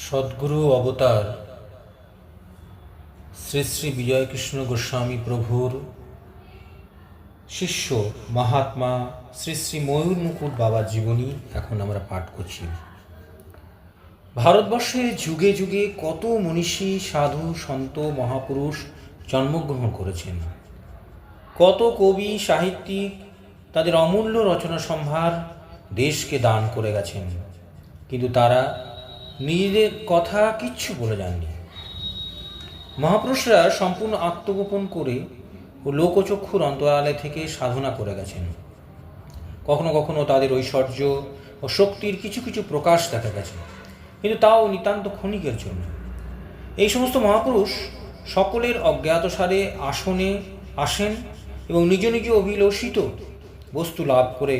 সদ্গুরু অবতার শ্রী শ্রী বিজয়কৃষ্ণ গোস্বামী প্রভুর শিষ্য মহাত্মা শ্রী শ্রী ময়ূর মুকুট বাবার জীবনী এখন আমরা পাঠ করছি। ভারতবর্ষে যুগে যুগে কত মনীষী সাধু সন্ত মহাপুরুষ জন্মগ্রহণ করেছেন, কত কবি সাহিত্যিক তাদের অমূল্য রচনা সম্ভার দেশকে দান করে গেছেন, কিন্তু তারা নিজেদের কথা কিচ্ছু বলে যাননি। মহাপুরুষরা সম্পূর্ণ আত্মগোপন করে ও লোকচক্ষুর অন্তরালে থেকে সাধনা করে গেছেন। কখনো কখনো তাদের ঐশ্বর্য ও শক্তির কিছু কিছু প্রকাশ দেখা গেছে, কিন্তু তাও নিতান্ত ক্ষণিকের জন্য। এই সমস্ত মহাপুরুষ সকলের অজ্ঞাতসারে আসনে আসেন এবং নিজ নিজ অভিলষিত বস্তু লাভ করে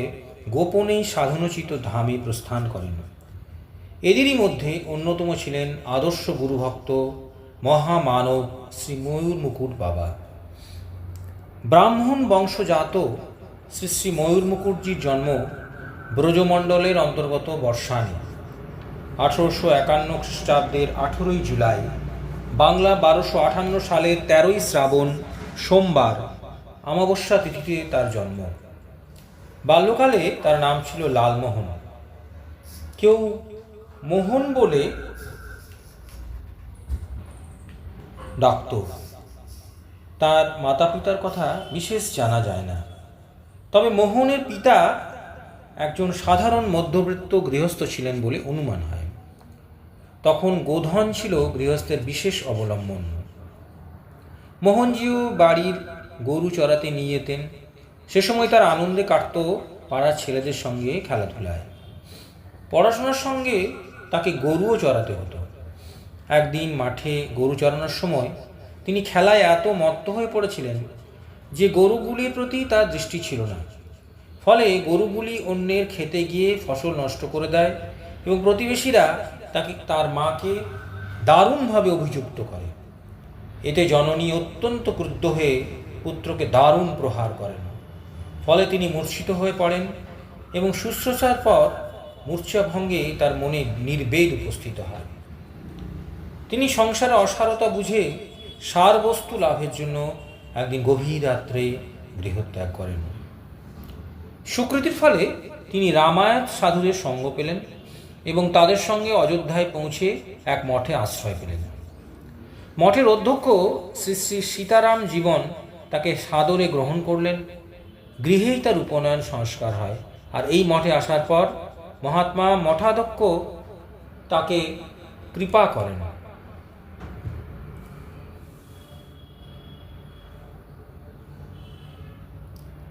গোপনেই সাধনোচিত ধামে প্রস্থান করেন। এদেরই মধ্যে অন্যতম ছিলেন আদর্শ গুরুভক্ত মহামানব শ্রী ময়ূর মুকুট বাবা। ব্রাহ্মণ বংশজাত শ্রী শ্রী ময়ূর মুকুটজির জন্ম ব্রজমণ্ডলের অন্তর্গত বর্ষানে 1851 খ্রিস্টাব্দের 18 জুলাই, বাংলা 1258 সালের 13 শ্রাবণ সোমবার অমাবস্যা তিথিতে তার জন্ম। বাল্যকালে তার নাম ছিল লালমোহন। কেউ মোহন বলে ডাকত। তার মাতা পিতার কথা বিশেষ জানা যায় না, তবে মোহনের পিতা একজন সাধারণ মধ্যবিত্ত গৃহস্থ ছিলেন বলে অনুমান হয়। তখন গোধন ছিল গৃহস্থের বিশেষ অবলম্বন। মোহনজিও বাড়ির গরু চড়াতে নিয়ে যেতেন। সে সময় তার আনন্দে কাটত পাড়ার ছেলেদের সঙ্গে খেলাধুলায়। পড়াশোনার সঙ্গে তাকে গরুও চড়াতে হতো। একদিন মাঠে গরু চড়ানোর সময় তিনি খেলায় এত মত্ত হয়ে পড়েছিলেন যে গরুগুলির প্রতি তার দৃষ্টি ছিল না। ফলে গরুগুলি অন্যের খেতে গিয়ে ফসল নষ্ট করে দেয় এবং প্রতিবেশীরা তার মাকে দারুণভাবে অভিযুক্ত করে। এতে জননী অত্যন্ত ক্রুদ্ধ হয়ে পুত্রকে দারুণ প্রহার করেন। ফলে তিনি মূর্ছিত হয়ে পড়েন এবং শুশ্রূষার পর মূর্ছাভঙ্গে তার মনে নির্বেদ উপস্থিত হয়। তিনি সংসারে অসারতা বুঝে সার বস্তু লাভের জন্য একদিন গভীর রাত্রে গৃহত্যাগ করেন। সুকৃতির ফলে তিনি রামায়ণ সাধুদের সঙ্গ পেলেন এবং তাদের সঙ্গে অযোধ্যায় পৌঁছে এক মঠে আশ্রয় পেলেন। মঠের অধ্যক্ষ শ্রী শ্রী সীতারাম জীবন তাকে সাদরে গ্রহণ করলেন। গৃহেই তার উপনয়ন সংস্কার হয়, আর এই মঠে আসার পর মহাত্মা মঠাধ্যক্ষ তাকে কৃপা করেন।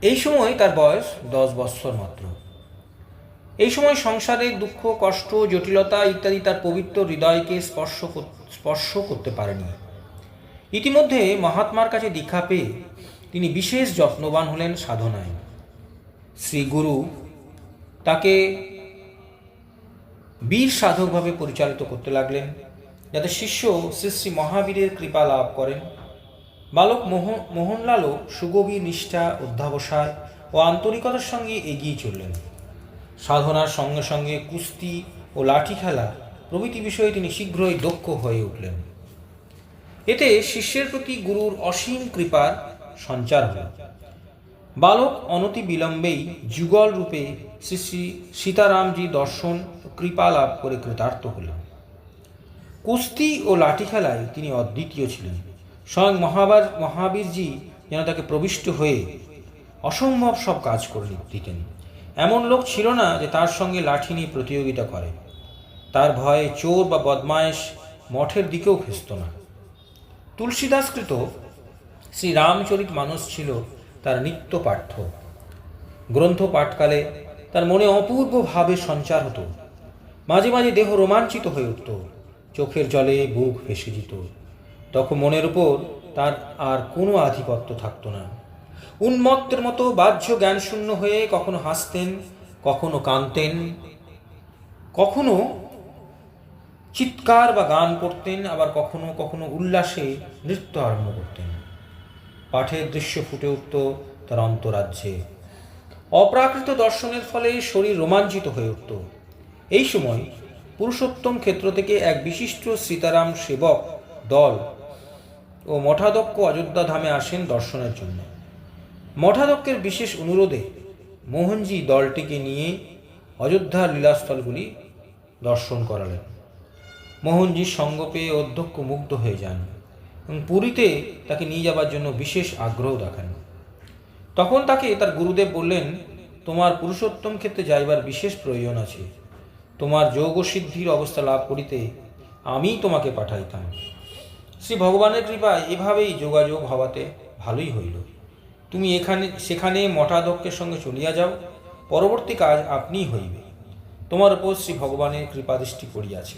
এই সময় তার বয়স 10 বৎসর মাত্র। এই সময় সংসারের দুঃখ কষ্ট জটিলতা ইত্যাদি তার পবিত্র হৃদয়কে স্পর্শ করতে পারেনি। ইতিমধ্যে মহাত্মার কাছে দীক্ষা পেয়ে তিনি বিশেষ যত্নবান হলেন সাধনায়। শ্রী গুরু তাকে বীর সাধকভাবে পরিচালিত করতে লাগলেন, যাতে শিষ্য শ্রী শ্রী মহাবীরের কৃপা লাভ করেন। বালক মোহনলালও সুগভীর নিষ্ঠা অধ্যাবসায় ও আন্তরিকতার সঙ্গে এগিয়ে চললেন। সাধনার সঙ্গে সঙ্গে কুস্তি ও লাঠি খেলা প্রভৃতি বিষয়ে তিনি শীঘ্রই দক্ষ হয়ে উঠলেন। এতে শিষ্যের প্রতি গুরুর অসীম কৃপার সঞ্চার হল। বালক অনতি বিলম্বেই যুগল রূপে শ্রী শ্রী সীতারামজি দর্শন ও কৃপা লাভ করে কৃতার্থ হলেন। কুস্তি ও লাঠি খেলায় তিনি অদ্বিতীয় ছিলেন। স্বয়ং মহাবীরজি যেন তাকে প্রবিষ্ট হয়ে অসম্ভব সব কাজ করে দিতেন। এমন লোক ছিল না যে তার সঙ্গে লাঠি নিয়ে প্রতিযোগিতা করে। তার ভয়ে চোর বা বদমায়েশ মঠের দিকেও ঘেঁষত না। তুলসীদাসকৃত শ্রী রামচরিত মানস ছিল তার নিত্য পাঠ্য গ্রন্থ। পাঠকালে তার মনে অপূর্ব ভাবের সঞ্চার হতো। মাঝে মাঝে দেহ রোমাঞ্চিত হয়ে উঠত, চোখের জলে বুক ভেসে যেত। তখন মনের উপর তার আর কোনো আধিপত্য থাকত না। উন্মত্তের মতো বাহ্য জ্ঞানশূন্য হয়ে কখনো হাসতেন, কখনো কাঁদতেন, কখনো চিৎকার বা গান করতেন, আবার কখনো কখনো উল্লাসে নৃত্য আরম্ভ করতেন। পাঠের দৃশ্য ফুটে উঠত তার অন্তরাজ্যে। অপ্রাকৃত দর্শনের ফলে শরীর রোমাঞ্চিত হয়ে উঠত। এই সময় পুরুষোত্তম ক্ষেত্র থেকে এক বিশিষ্ট সীতারাম সেবক দল ও মঠাধ্যক্ষ অযোধ্যা ধামে আসেন দর্শনের জন্য। মঠাধ্যক্ষের বিশেষ অনুরোধে মোহনজি দলটিকে নিয়ে অযোধ্যার লীলাস্থলগুলি দর্শন করালেন। মোহনজির সঙ্গ পেয়ে অধ্যক্ষ মুগ্ধ হয়ে যান এবং পুরীতে তাকে নিয়ে যাবার জন্য বিশেষ আগ্রহ দেখান। তখন তাকে তার গুরুদেব বললেন, তোমার পুরুষোত্তম ক্ষেত্রে যাইবার বিশেষ প্রয়োজন আছে। তোমার যোগসিদ্ধির অবস্থা লাভ করিতে আমিই তোমাকে পাঠাইতাম। শ্রী ভগবানের কৃপায় এভাবেই যোগাযোগ হওয়াতে ভালোই হইল। তুমি সেখানে মঠাধ্যক্ষের সঙ্গে চলিয়া যাও, পরবর্তী কাজ আপনিই হইবে। তোমার উপর শ্রী ভগবানের কৃপাদৃষ্টি পড়িয়াছে।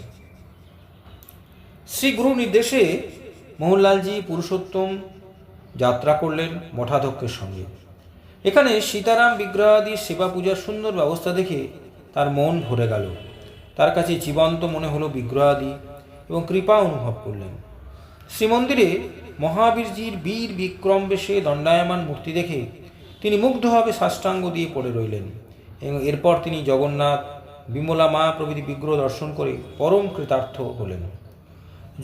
শ্রী গুরু নির্দেশে মোহনলালজি পুরুষোত্তম যাত্রা করলেন মঠাধ্যক্ষের সঙ্গে। এখানে সীতারাম বিগ্রহাদি সেবা পূজার সুন্দর ব্যবস্থা দেখে তার মন ভরে গেল। তার কাছে জীবন্ত মনে হলো বিগ্রহাদি এবং কৃপা অনুভব করলেন। শ্রীমন্দিরে মহাবীরজির বীর বিক্রম বেশে দণ্ডায়মান মূর্তি দেখে তিনি মুগ্ধভাবে সাষ্টাঙ্গ দিয়ে পড়ে রইলেন এবং এরপর তিনি জগন্নাথ, বিমলা মা প্রভৃতি বিগ্রহ দর্শন করে পরম কৃতার্থ হলেন।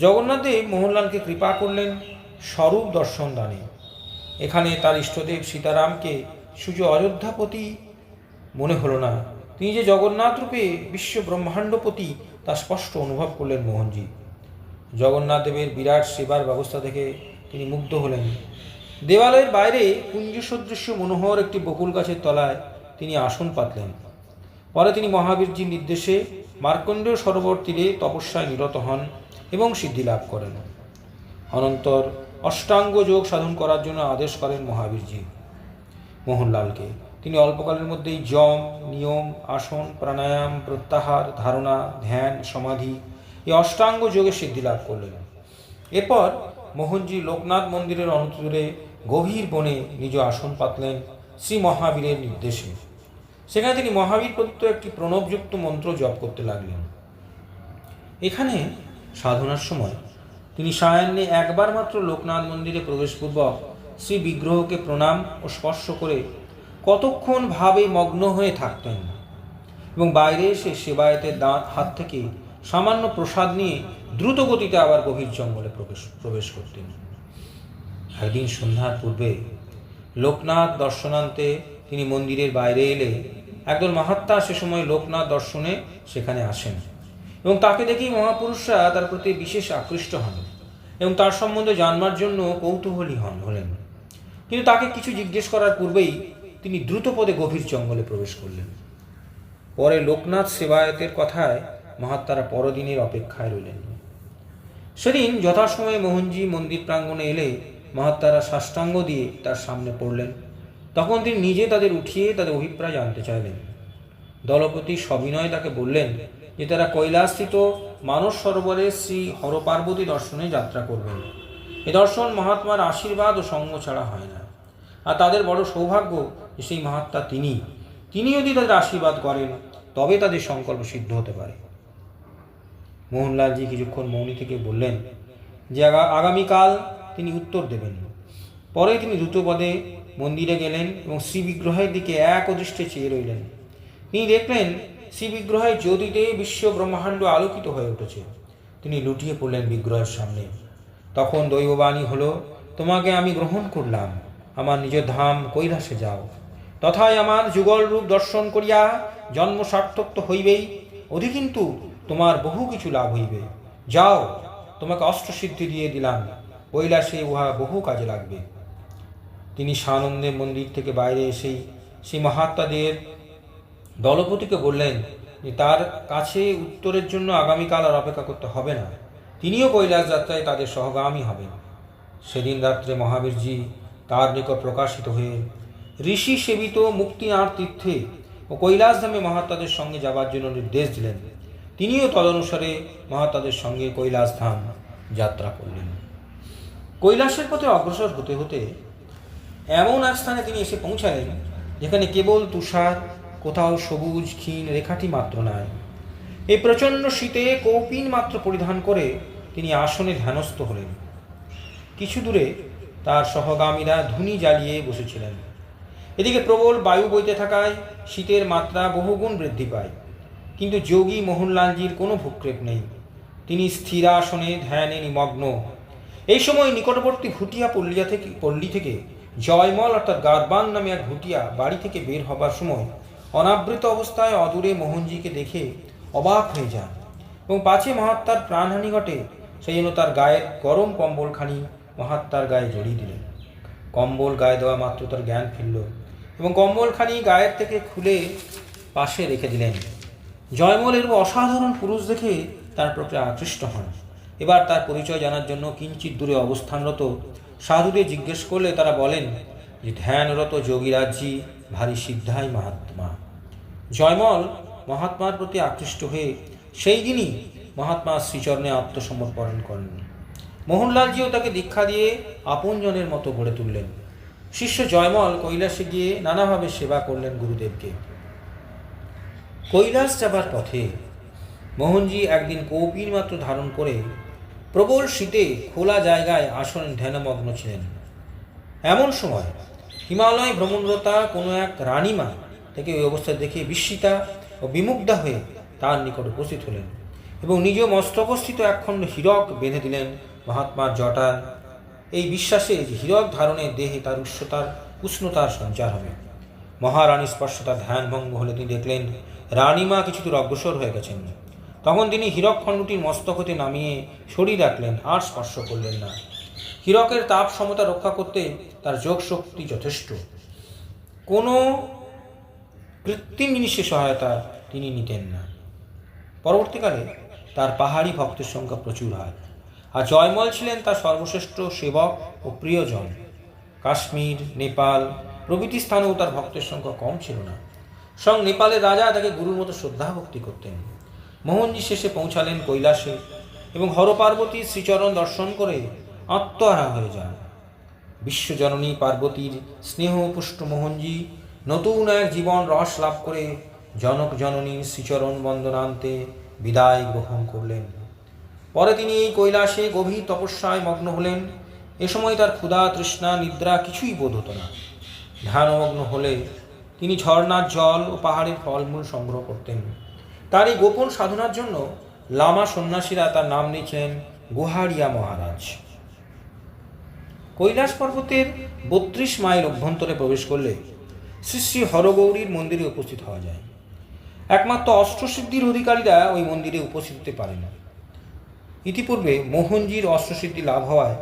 জগন্নাথদেব মোহনলালকে কৃপা করলেন স্বরূপ দর্শন দানে। এখানে তার ইষ্টদেব সীতারামকে সূর্য অযোধ্যাপতি মনে হলো না, তিনি যে জগন্নাথ রূপে বিশ্ব ব্রহ্মাণ্ডপতি তা স্পষ্ট অনুভব করলেন মোহনজি। জগন্নাথ দেবের বিরাট সেবার ব্যবস্থা থেকে তিনি মুগ্ধ হলেন। দেবালয়ের বাইরে কুঞ্জ সদৃশ্য মনোহর একটি বকুল গাছের তলায় তিনি আসন পাতলেন। পরে তিনি মহাবীরজির নির্দেশে মার্কণ্ডেয় সরোবর তীরে তপস্যায় নিরত হন এবং সিদ্ধি লাভ করেন। অনন্তর অষ্টাঙ্গ যোগ সাধন করার জন্য আদেশ করেন মহাবীরজি মোহনলালকে। তিনি অল্পকালের মধ্যেই যম, নিয়ম, আসন, প্রাণায়াম, প্রত্যাহার, ধারণা, ধ্যান, সমাধি এই অষ্টাঙ্গ যোগে সিদ্ধি লাভ করলেন। এরপর মোহনজি লোকনাথ মন্দিরের অন্তরে গভীর বনে নিজ আসন পাতলেন শ্রী মহাবীরের নির্দেশে। সেখানে তিনি মহাবীর প্রদত্ত একটি প্রণবযুক্ত মন্ত্র জপ করতে লাগলেন। এখানে সাধনার সময় তিনি সায়াহ্নে একবার মাত্র লোকনাথ মন্দিরে প্রবেশপূর্বক শ্রী বিগ্রহকে প্রণাম ও স্পর্শ করে কতক্ষণ ভাবে মগ্ন হয়ে থাকতেন এবং বাইরে এসে সেবায়েতের হাত থেকে সামান্য প্রসাদ নিয়ে দ্রুত গতিতে আবার গভীর জঙ্গলে প্রবেশ করতেন। একদিন সন্ধ্যার পূর্বে লোকনাথ দর্শনান্তে তিনি মন্দিরের বাইরে এলে একদল মহাত্মা সে সময় লোকনাথ দর্শনে সেখানে আসেন এবং তাকে দেখেই মহাপুরুষরা তার প্রতি বিশেষ আকৃষ্ট হন এবং তার সম্বন্ধে জানবার জন্য কৌতূহলী হলেন। কিন্তু তাকে কিছু জিজ্ঞেস করার পূর্বেই তিনি দ্রুতপদে গভীর জঙ্গলে প্রবেশ করলেন। পরে লোকনাথ সেবায়েতের কথায় মহাত্মারা পরদিনের অপেক্ষায় রইলেন। সেদিন যথাসময়ে মোহনজি মন্দির প্রাঙ্গণে এলে মহাত্মারা সাষ্টাঙ্গ দিয়ে তার সামনে পড়লেন। তখন তিনি নিজে তাদের উঠিয়ে তাদের অভিপ্রায় জানতে চাইলেন। দলপতি সবিনয় তাকে বললেন যে তারা কৈলাসস্থিত মানস সরোবরে শ্রী হরপার্বতী দর্শনে যাত্রা করবেন। এ দর্শন মহাত্মার আশীর্বাদ ও সঙ্গ ছাড়া হয় না, আর তাদের বড় সৌভাগ্য যে সেই মহাত্মা তিনি যদি তাদের আশীর্বাদ করেন তবে তাদের সংকল্প সিদ্ধ হতে পারে। মোহনলালজি কিছুক্ষণ মৌনী থেকে বললেন যে আগামীকাল তিনি উত্তর দেবেন। পরে তিনি দ্রুতপদে মন্দিরে গেলেন এবং শ্রী বিগ্রহের দিকে এক দৃষ্টে চেয়ে রইলেন। তিনি দেখলেন শ্রী বিগ্রহের জ্যোতিতে বিশ্ব ব্রহ্মাণ্ড আলোকিত হয়ে উঠেছে। তিনি লুটিয়ে পড়লেন বিগ্রহের সামনে। তখন দৈববাণী হলো, তোমাকে আমি গ্রহণ করলাম, আমার নিজ ধাম কৈলাসে যাও। তথায় আমার যুগল রূপ দর্শন করিয়া জন্ম সার্থক তো হইবেই, অধিকিন্তু তোমার বহু কিছু লাভ হইবে। যাও, তোমাকে অষ্টসিদ্ধি দিয়ে দিলাম, কৈলাসে উহা বহু কাজে লাগবে। তিনি সানন্দে মন্দির থেকে বাইরে এসেই সেই মহাত্মাদের দলপতিকে বললেন যে তার কাছে উত্তরের জন্য আগামীকাল আর অপেক্ষা করতে হবে না, তিনিও কৈলাস যাত্রায় তাদের সহগামী হবেন। সেদিন রাত্রে মহাবীরজি তার নিকট প্রকাশিত হয়ে ঋষি সেবিত মুক্তিনাথ তীর্থে ও কৈলাসধামে মহাত্মাদের সঙ্গে যাবার জন্য নির্দেশ দিলেন। তিনিও তদনুসারে মহাত্মাদের সঙ্গে কৈলাসধাম যাত্রা করলেন। কৈলাসের পথে অগ্রসর হতে হতে এমন এক স্থানে তিনি এসে পৌঁছালেন যেখানে কেবল তুষার, কোথাও সবুজ ক্ষীণ রেখাটি মাত্র নাই। এই প্রচণ্ড শীতে কৌপিন মাত্র পরিধান করে তিনি আসনে ধ্যানস্থ হলেন। কিছু দূরে তার সহগামীরা ধুনি জ্বালিয়ে বসেছিলেন। এদিকে প্রবল বায়ু বইতে থাকায় শীতের মাত্রা বহুগুণ বৃদ্ধি পায়। কিন্তু যোগী মোহনলালজির কোনো ভূক্ষেপ নেই। তিনি স্থিরাসনে ধ্যানে নিমগ্ন। এই সময় নিকটবর্তী ভুটিয়া পল্লী থেকে জয়মল অর্থাৎ গারবান নামে এক ভুটিয়া বাড়ি থেকে বের হবার সময় অনাবৃত অবস্থায় অদূরে মোহনজিকে দেখে অবাক হয়ে যান এবং পাছে মহাত্মার প্রাণহানি ঘটে সেই জন্য তার গায়ের গরম কম্বলখানি মহাত্মার গায়ে জড়িয়ে দিলেন। কম্বল গায়ে দেওয়া মাত্র তার জ্ঞান ফিরল এবং কম্বলখানি গায়ের থেকে খুলে পাশে রেখে দিলেন। জয়মল এর অসাধারণ পুরুষ দেখে তার প্রতি আকৃষ্ট হন। এবার তার পরিচয় জানার জন্য কিঞ্চিত দূরে অবস্থানরত সাধুদের জিজ্ঞেস করলে তারা বলেন যে ধ্যানরত যোগীরাজজি ভারী সিদ্ধাই মহাত্মা। জয়মল মহাত্মার প্রতি আকৃষ্ট হয়ে সেই দিনই মহাত্মার শ্রীচরণে আত্মসমর্পণ করেন। মোহনলালজিও তাকে দীক্ষা দিয়ে আপনজনের মতো গড়ে তুললেন। শিষ্য জয়মল কৈলাসে গিয়ে নানাভাবে সেবা করলেন গুরুদেবকে। কৈলাস যাবার পথে মোহনজি একদিন কৌপিন মাত্র ধারণ করে প্রবল শীতে খোলা জায়গায় আসন ধ্যানমগ্ন ছিলেন। এমন সময় হিমালয় ভ্রমণরতা কোনো এক রানীমা থেকে ওই অবস্থা দেখে বিস্মিতা ও বিমুগ্ধা হয়ে তার নিকট উপস্থিত হলেন এবং নিজ মস্তকস্থিত একখণ্ড হীরক বেঁধে দিলেন মহাত্মার জটার, এই বিশ্বাসে যে হীরক ধারণে দেহে তার উষ্ণতার সঞ্চার হবে। মহারানীর স্পর্শে তার ধ্যানভঙ্গ হলে তিনি দেখলেন রানীমা কিছু দূর অগ্রসর হয়ে গেছেন। তখন তিনি হীরক খণ্ডটির মস্তক হতে নামিয়ে সরিয়ে রাখলেন, আর স্পর্শ করলেন না। হীরকের তাপ সমতা রক্ষা করতে তার যোগ শক্তি যথেষ্ট, কোনো কৃত্রিম জিনিসের সহায়তা তিনি নিতেন না। পরবর্তীকালে তার পাহাড়ি ভক্তের সংখ্যা প্রচুর হয়, আর জয়মল ছিলেন তার সর্বশ্রেষ্ঠ সেবক ও প্রিয়জন। কাশ্মীর, নেপাল প্রভৃতি স্থানেও তার ভক্তের সংখ্যা কম ছিল না। স্বয়ং নেপালের রাজা তাকে গুরুর মতো শ্রদ্ধা ভক্তি করতেন। মোহনজি শেষে পৌঁছালেন কৈলাসে এবং হরপার্বতীর শ্রীচরণ দর্শন করে আত্মহারা হয়ে যান। বিশ্বজননী পার্বতীর স্নেহপুষ্ট মোহনজি নতুন এক জীবন রস লাভ করে জনক জননীর শ্রীচরণ বন্দনান্তে বিদায় গ্রহণ করলেন। পরে তিনি এই কৈলাসে গভীর তপস্যায় মগ্ন হলেন। এ সময় তার ক্ষুধা, তৃষ্ণা, নিদ্রা কিছুই বোধ হতো না। ধ্যানমগ্ন হলে তিনি ঝর্ণার জল ও পাহাড়ের ফলমূল সংগ্রহ করতেন। তার এই গোপন সাধনার জন্য লামা সন্ন্যাসীরা তার নাম দিয়েছেন গুহারিয়া মহারাজ। কৈলাস পর্বতের ৩২ মাইল অভ্যন্তরে প্রবেশ করলে শ্রী শ্রী হরগৌরীর মন্দিরে উপস্থিত হওয়া যায়। একমাত্র অষ্টসিদ্ধির অধিকারীরা ওই মন্দিরে উপস্থিত হতে পারে না। ইতিপূর্বে মোহনজির অষ্টসিদ্ধি লাভ হওয়ায়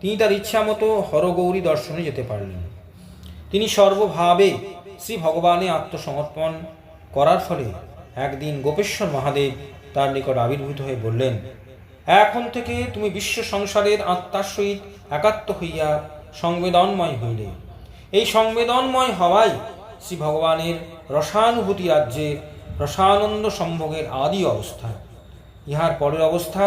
তিনি তার ইচ্ছা মতো হরগৌরী দর্শনে যেতে পারলেন। তিনি সর্বভাবে শ্রী ভগবানে আত্মসমর্পণ করার ফলে একদিন গোপেশ্বর মহাদেব তার নিকট আবির্ভূত হয়ে বললেন, এখন থেকে তুমি বিশ্ব সংসারের আত্মার সহিত একাত্ম হইয়া সংবেদনময় হইলে। এই সংবেদনময় হওয়াই শ্রী ভগবানের রসানুভূতি রাজ্যে রসানন্দ সম্ভোগের আদি অবস্থা। ইহার পরের অবস্থা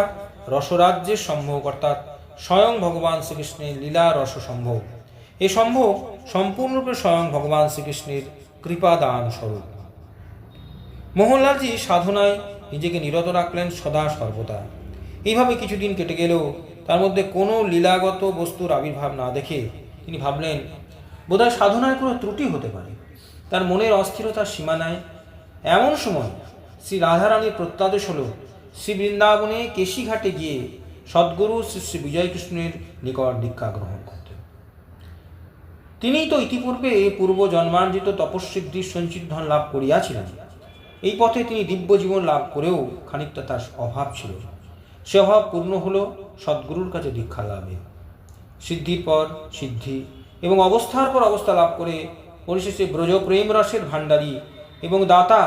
রসরাজ্যের সম্ভোগ, অর্থাৎ স্বয়ং ভগবান শ্রীকৃষ্ণের লীলা রস সম্ভোগ। এই সম্ভোগ সম্পূর্ণরূপে স্বয়ং ভগবান শ্রীকৃষ্ণের কৃপাদান স্বরূপ। মোহনলালজি সাধনায় নিজেকে নিরত রাখলেন সদা সর্বদা। এইভাবে কিছুদিন কেটে গেলেও তার মধ্যে কোনো লীলাগত বস্তুর আবির্ভাব না দেখে তিনি ভাবলেন বোধহয় সাধনায় কোনো ত্রুটি হতে পারে। তার মনের অস্থিরতার সীমা নাই। এমন সময় শ্রী রাধারানীর প্রত্যাদেশ হল শ্রী বৃন্দাবনে কেশিঘাটে গিয়ে সদ্গুরু শ্রী শ্রী বিজয়কৃষ্ণের নিকট দীক্ষা গ্রহণ করতে। তিনিই তো ইতিপূর্বে পূর্ব জন্মার্জিত তপস্বিদ্ধির সঞ্চিত ধন লাভ করিয়াছিলেন। এই পথে তিনি দিব্য জীবন লাভ করেও খানিকটা তার অভাব ছিল। সে অভাব পূর্ণ হল সদ্গুরুর কাছে দীক্ষা লাভে। সিদ্ধির পর সিদ্ধি এবং অবস্থার পর অবস্থা লাভ করে পরিশেষে ব্রজ প্রেম রসের ভাণ্ডারী এবং দাতা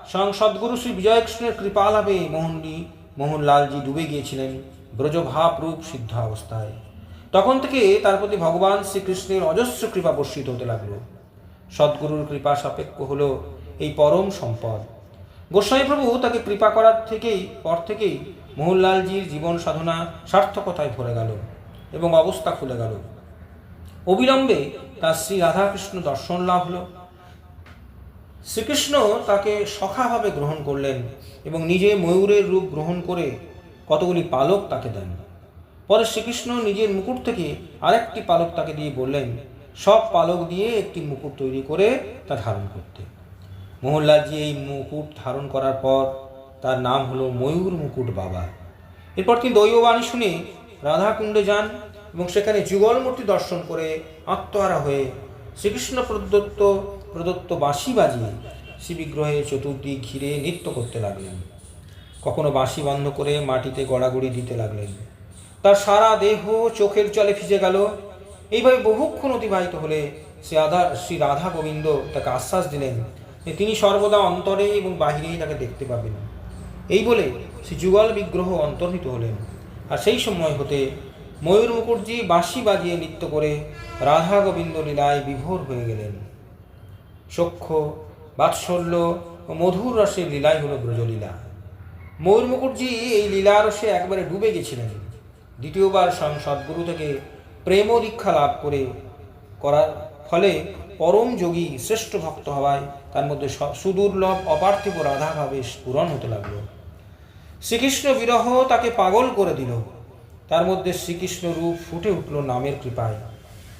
স্বয়ং সদ্গুরু শ্রী বিজয়কৃষ্ণের কৃপা লাভে মোহনলালজি ডুবে গিয়েছিলেন ব্রজভাবরূপ সিদ্ধ অবস্থায়। তখন থেকে তার প্রতি ভগবান শ্রীকৃষ্ণের অজস্র কৃপা বর্ষিত হতে লাগলো। সদ্গুরুর কৃপা সাপেক্ষ হল এই পরম সম্পদ। গোস্বামী প্রভু তাকে কৃপা করার পর থেকেই মোহনলালজির জীবন সাধনা সার্থকতায় ভরে গেল এবং অবস্থা খুলে গেল। অবিলম্বে তার শ্রী রাধাকৃষ্ণ দর্শন লাভ হল। শ্রীকৃষ্ণ তাকে সখাভাবে গ্রহণ করলেন এবং নিজে ময়ূরের রূপ গ্রহণ করে কতগুলি পালক তাকে দেন। পরে শ্রীকৃষ্ণ নিজের মুকুট থেকে আরেকটি পালক তাকে দিয়ে বললেন সব পালক দিয়ে একটি মুকুট তৈরি করে তা ধারণ করতে। মোহনলালজি এই মুকুট ধারণ করার পর তার নাম হলো ময়ূর মুকুট বাবা। এরপর তিনি দৈববাণী শুনে রাধাকুণ্ডে যান এবং সেখানে যুগল মূর্তি দর্শন করে আত্মহারা হয়ে শ্রীকৃষ্ণ প্রদত্ত বাঁশি বাজিয়ে শ্রীবিগ্রহে চতুর্দিক ঘিরে নৃত্য করতে লাগলেন। কখনো বাঁশি বন্ধ করে মাটিতে গড়াগড়ি দিতে লাগলেন। তার সারা দেহ চোখের জলে ভিজে গেল। এইভাবে বহুক্ষণ অতিবাহিত হলে শ্রী রাধা গোবিন্দ তাকে আশ্বাস দিলেন যে তিনি সর্বদা অন্তরে এবং বাহিরেই তাকে দেখতে পাবেন। এই বলে শ্রী যুগল বিগ্রহ অন্তর্হিত হলেন। আর সেই সময় হতে ময়ূর মুকুটজি বাঁশি বাজিয়ে নৃত্য করে রাধা গোবিন্দ লীলায় বিভোর হয়ে গেলেন। সখ্য, বাৎসল্য ও মধুর রসের লীলাই হল ব্রজলীলা। ময়ূর মুকুটজি এই লীলারসে একবারে ডুবে গেছিলেন। দ্বিতীয়বার স্বয়ং সদ্গুরু থেকে প্রেম দীক্ষা লাভ করার ফলে পরম যোগী শ্রেষ্ঠ ভক্ত হওয়ায় তার মধ্যে সুদুর্লভ অপার্থিব রাধাভাবে স্ফুরণ হতে লাগলো। শ্রীকৃষ্ণ বিরহ তাকে পাগল করে দিল। তার মধ্যে শ্রীকৃষ্ণ রূপ ফুটে উঠল নামের কৃপায়।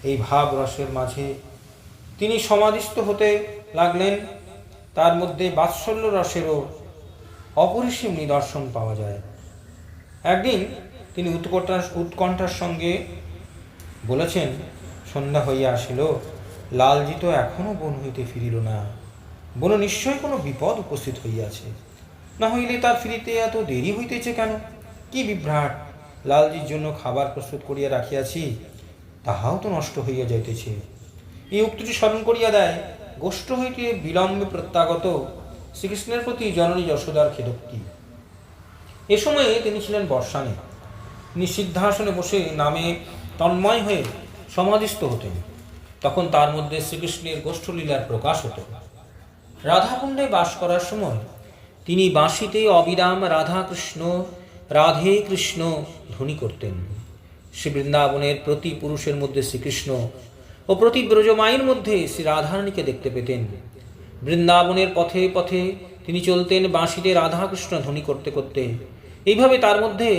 এই ভাব রসের মাঝে তিনি সমাধিস্থ হতে লাগলেন। তার মধ্যে বাৎসল্য রসেরও অপরিসীম নিদর্শন পাওয়া যায়। একদিন তিনি উৎকণ্ঠার সঙ্গে বলেছেন, সন্ধ্যা হইয়া আসিল, লালজি তো এখনো বন হইতে ফিরিল না। বন নিশ্চয় কোনো বিপদ উপস্থিত হইয়াছে, না হইলে তার ফিরিতে এত দেরি হইতেছে কেন? কি বিভ্রাট! লালজির জন্য খাবার প্রস্তুত করিয়া রাখিয়াছি, তাহাও তো নষ্ট হইয়া যাইতেছে। এই উক্তিটি স্মরণ করিয়া দেয় গোষ্ঠ হইতে বিলম্বে প্রত্যাগত শ্রীকৃষ্ণের প্রতি জননী যশোদার খেদোক্তি। এ সময়ে তিনি ছিলেন বর্ষানে। তিনি সিদ্ধাসনে বসে নামে তন্ময় হয়ে সমাধিস্থ হতেন। তখন তার মধ্যে শ্রীকৃষ্ণের গোষ্ঠলীলার প্রকাশ হতো। রাধাকুণ্ডে বাস করার সময় তিনি বাঁশিতে অবিরাম রাধা কৃষ্ণ, রাধে কৃষ্ণ ধ্বনি করতেন। শ্রী বৃন্দাবনের প্রতি পুরুষের মধ্যে শ্রীকৃষ্ণ ও প্রতি ব্রজমায়ের মধ্যে শ্রী রাধারানীকে দেখতে পেতেন। বৃন্দাবনের পথে পথে তিনি চলতেন বাঁশিতে রাধাকৃষ্ণ ধ্বনি করতে করতে। এইভাবে তার মধ্যে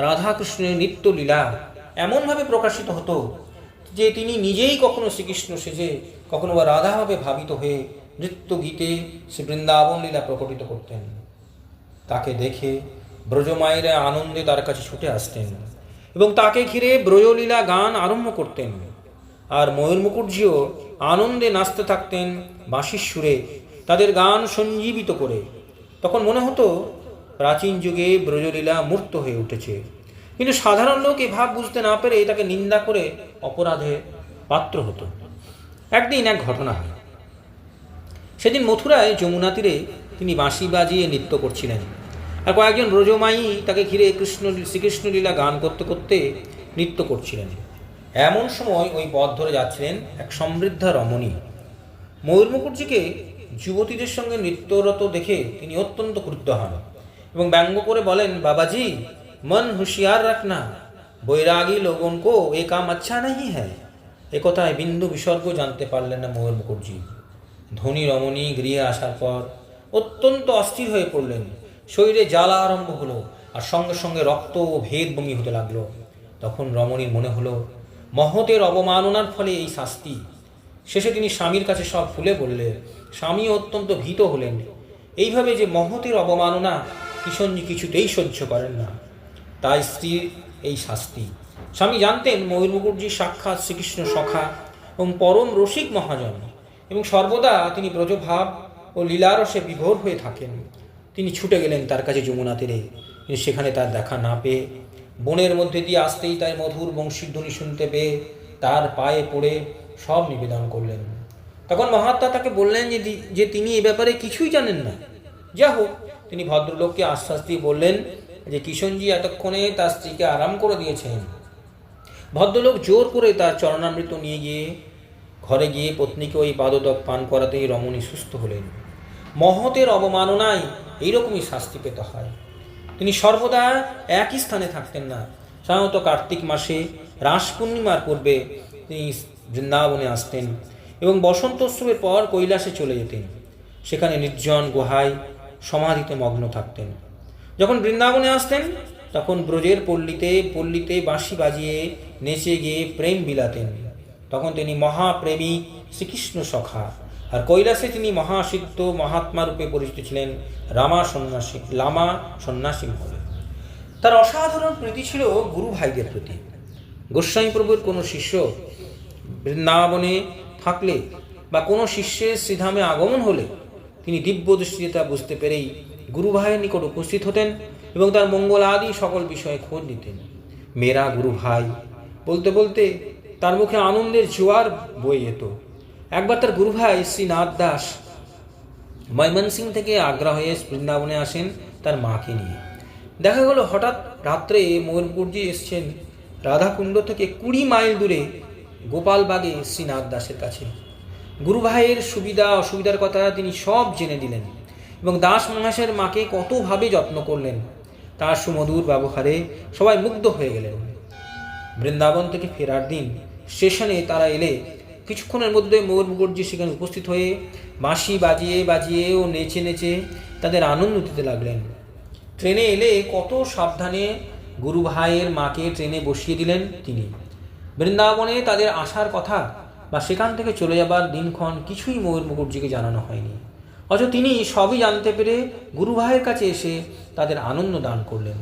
রাধাকৃষ্ণের নিত্য লীলা এমনভাবে প্রকাশিত হতো যে তিনি নিজেই কখনো শ্রীকৃষ্ণ সেজে, কখনো বা রাধাভাবে ভাবিত হয়ে নৃত্য গীতে শ্রী বৃন্দাবন লীলা প্রকটিত করতেন। তাকে দেখে ব্রজমায়েরা আনন্দে তার কাছে ছুটে আসতেন এবং তাকে ঘিরে ব্রজলীলা গান আরম্ভ করতেন। আর ময়ূর মুকুটজিও আনন্দে নাচতে থাকতেন বাঁশির সুরে, তাদের গান সঞ্জীবিত করে। তখন মনে হতো প্রাচীন যুগে ব্রজলীলা মূর্ত হয়ে উঠেছে। কিন্তু সাধারণ লোক এ ভাব বুঝতে না পেরে তাকে নিন্দা করে অপরাধে পাত্র হতো। একদিন এক ঘটনা হয়। সেদিন মথুরায় যমুনা তীরে তিনি বাঁশি বাজিয়ে নৃত্য করছিলেন। আর কয়েকজন ব্রজমায়ী তাকে ঘিরে শ্রীকৃষ্ণ লীলা গান করতে করতে নৃত্য করছিলেন। এমন সময় ওই পথ ধরে যাচ্ছিলেন এক সমৃদ্ধা রমণী। ময়ূর মুকুটজিকে যুবতীদের সঙ্গে নৃত্যরত দেখে তিনি অত্যন্ত ক্রুদ্ধ হন এবং ব্যঙ্গ করে বলেন, বাবাজি মন হুঁশিয়ার রাখনা, বৈরাগী লোগন কো এ কাম আচ্ছা নাহি হ্যায়। একথায় বিন্দু বিসর্গ জানতে পারলেন না ময়ূর মুকুটজি। ধনী রমণী গৃহে আসার পর অত্যন্ত অস্থির হয়ে পড়লেন। শরীরে জ্বালা আরম্ভ হলো আর সঙ্গে সঙ্গে রক্ত ও ভেদ বমি হতে লাগলো। তখন রমণীর মনে হলো মহতের অবমাননার ফলে এই শাস্তি। শেষে তিনি স্বামীর কাছে সব খুলে বললেন। স্বামী অত্যন্ত ভীত হলেন। এইভাবে যে মহতের অবমাননা কিশোরী কিছুতেই সহ্য করেন না, তাই স্ত্রীর এই শাস্তি। স্বামী জানতেন ময়ূর মুকুটজি সাক্ষাৎ শ্রীকৃষ্ণ সখা এবং পরম রসিক মহাজন এবং সর্বদা তিনি ব্রজভাব ও লীলারসে বিভোর হয়ে থাকেন। তিনি ছুটে গেলেন তার কাছে যমুনা তীরে। কিন্তু সেখানে তার দেখা না পেয়ে বনের মধ্যে দিয়ে আসতেই তার মধুর বংশীধ্বনি শুনতে পেয়ে তার পায়ে পড়ে সব নিবেদন করলেন। তখন মহাত্মা তাকে বললেন যে তিনি এ ব্যাপারে কিছুই জানেন না। যা হোক, তিনি ভদ্রলোককে আশ্বাস দিয়ে বললেন যে কিশনজি এতক্ষণে তার স্ত্রীকে আরাম করে দিয়েছেন। ভদ্রলোক জোর করে তার চরণামৃত নিয়ে গিয়ে ঘরে গিয়ে পত্নীকে ওই পাদতক পান করাতেই রমণী সুস্থ হলেন। মহতের অবমাননায় এইরকমই শাস্তি পেতে হয়। তিনি সর্বদা একই স্থানে থাকতেন না। সাধারণত কার্তিক মাসে রাস পূর্ণিমার পূর্বে তিনি বৃন্দাবনে আসতেন এবং বসন্ত উৎসবের পর কৈলাসে চলে যেতেন। সেখানে নির্জন গুহায় সমাধিতে মগ্ন থাকতেন। যখন বৃন্দাবনে আসতেন তখন ব্রজের পল্লীতে বাঁশি বাজিয়ে নেচে গিয়ে প্রেম বিলাতেন। তখন তিনি মহাপ্রেমী শ্রীকৃষ্ণ সখা আর কৈলাসে তিনি মহাসিদ্ধ মহাত্মা রূপে পরিচিত ছিলেন লামা সন্ন্যাসী মহলে। তার অসাধারণ প্রীতি ছিল গুরু ভাইদের প্রতি। গোস্বামী প্রভুর কোনো শিষ্য বৃন্দাবনে থাকলে বা কোনো শিষ্যের শ্রীধামে আগমন হলে তিনি দিব্য দৃষ্টিতে তা বুঝতে পেরেই গুরু ভাইয়ের নিকট উপস্থিত হতেন এবং তার মঙ্গল আদি সকল বিষয়ে খোঁজ নিতেন। মেরা গুরু ভাই বলতে বলতে তার মুখে আনন্দের জোয়ার বয়ে যেত। একবার তার গুরু ভাই শ্রীনাথ দাস ময়মনসিং থেকে আগ্রা হয়ে বৃন্দাবনে আসেন তার মাকে নিয়ে। দেখা গেল হঠাৎ রাত্রে ময়ূরপুরজি এসছেন রাধাকুণ্ড থেকে 20 মাইল দূরে গোপালবাগে শ্রীনাথ দাসের কাছে। গুরু ভাইয়ের সুবিধা অসুবিধার কথা তিনি সব জেনে দিলেন এবং দাস মহাশয়ের মাকে কতভাবে যত্ন করলেন। তার সুমধুর ব্যবহারে সবাই মুগ্ধ হয়ে গেলেন। বৃন্দাবন থেকে ফেরার দিন স্টেশনে তারা এলে কিছুক্ষণের মধ্যে ময়ূর মুখর্জি সেখানে উপস্থিত হয়ে বাঁশি বাজিয়ে বাজিয়ে ও নেচে নেচে তাদের আনন্দ দিতে লাগলেন। ট্রেনে এলে কত সাবধানে গুরু ভাইয়ের মাকে ট্রেনে বসিয়ে দিলেন তিনি। বৃন্দাবনে তাদের আসার কথা বা সেখান থেকে চলে যাবার দিনক্ষণ কিছুই ময়ূর মুখর্জিকে জানানো হয়নি, অথচ তিনি সবই জানতে পেরে গুরু ভাইয়ের কাছে এসে তাদের আনন্দ দান করলেন।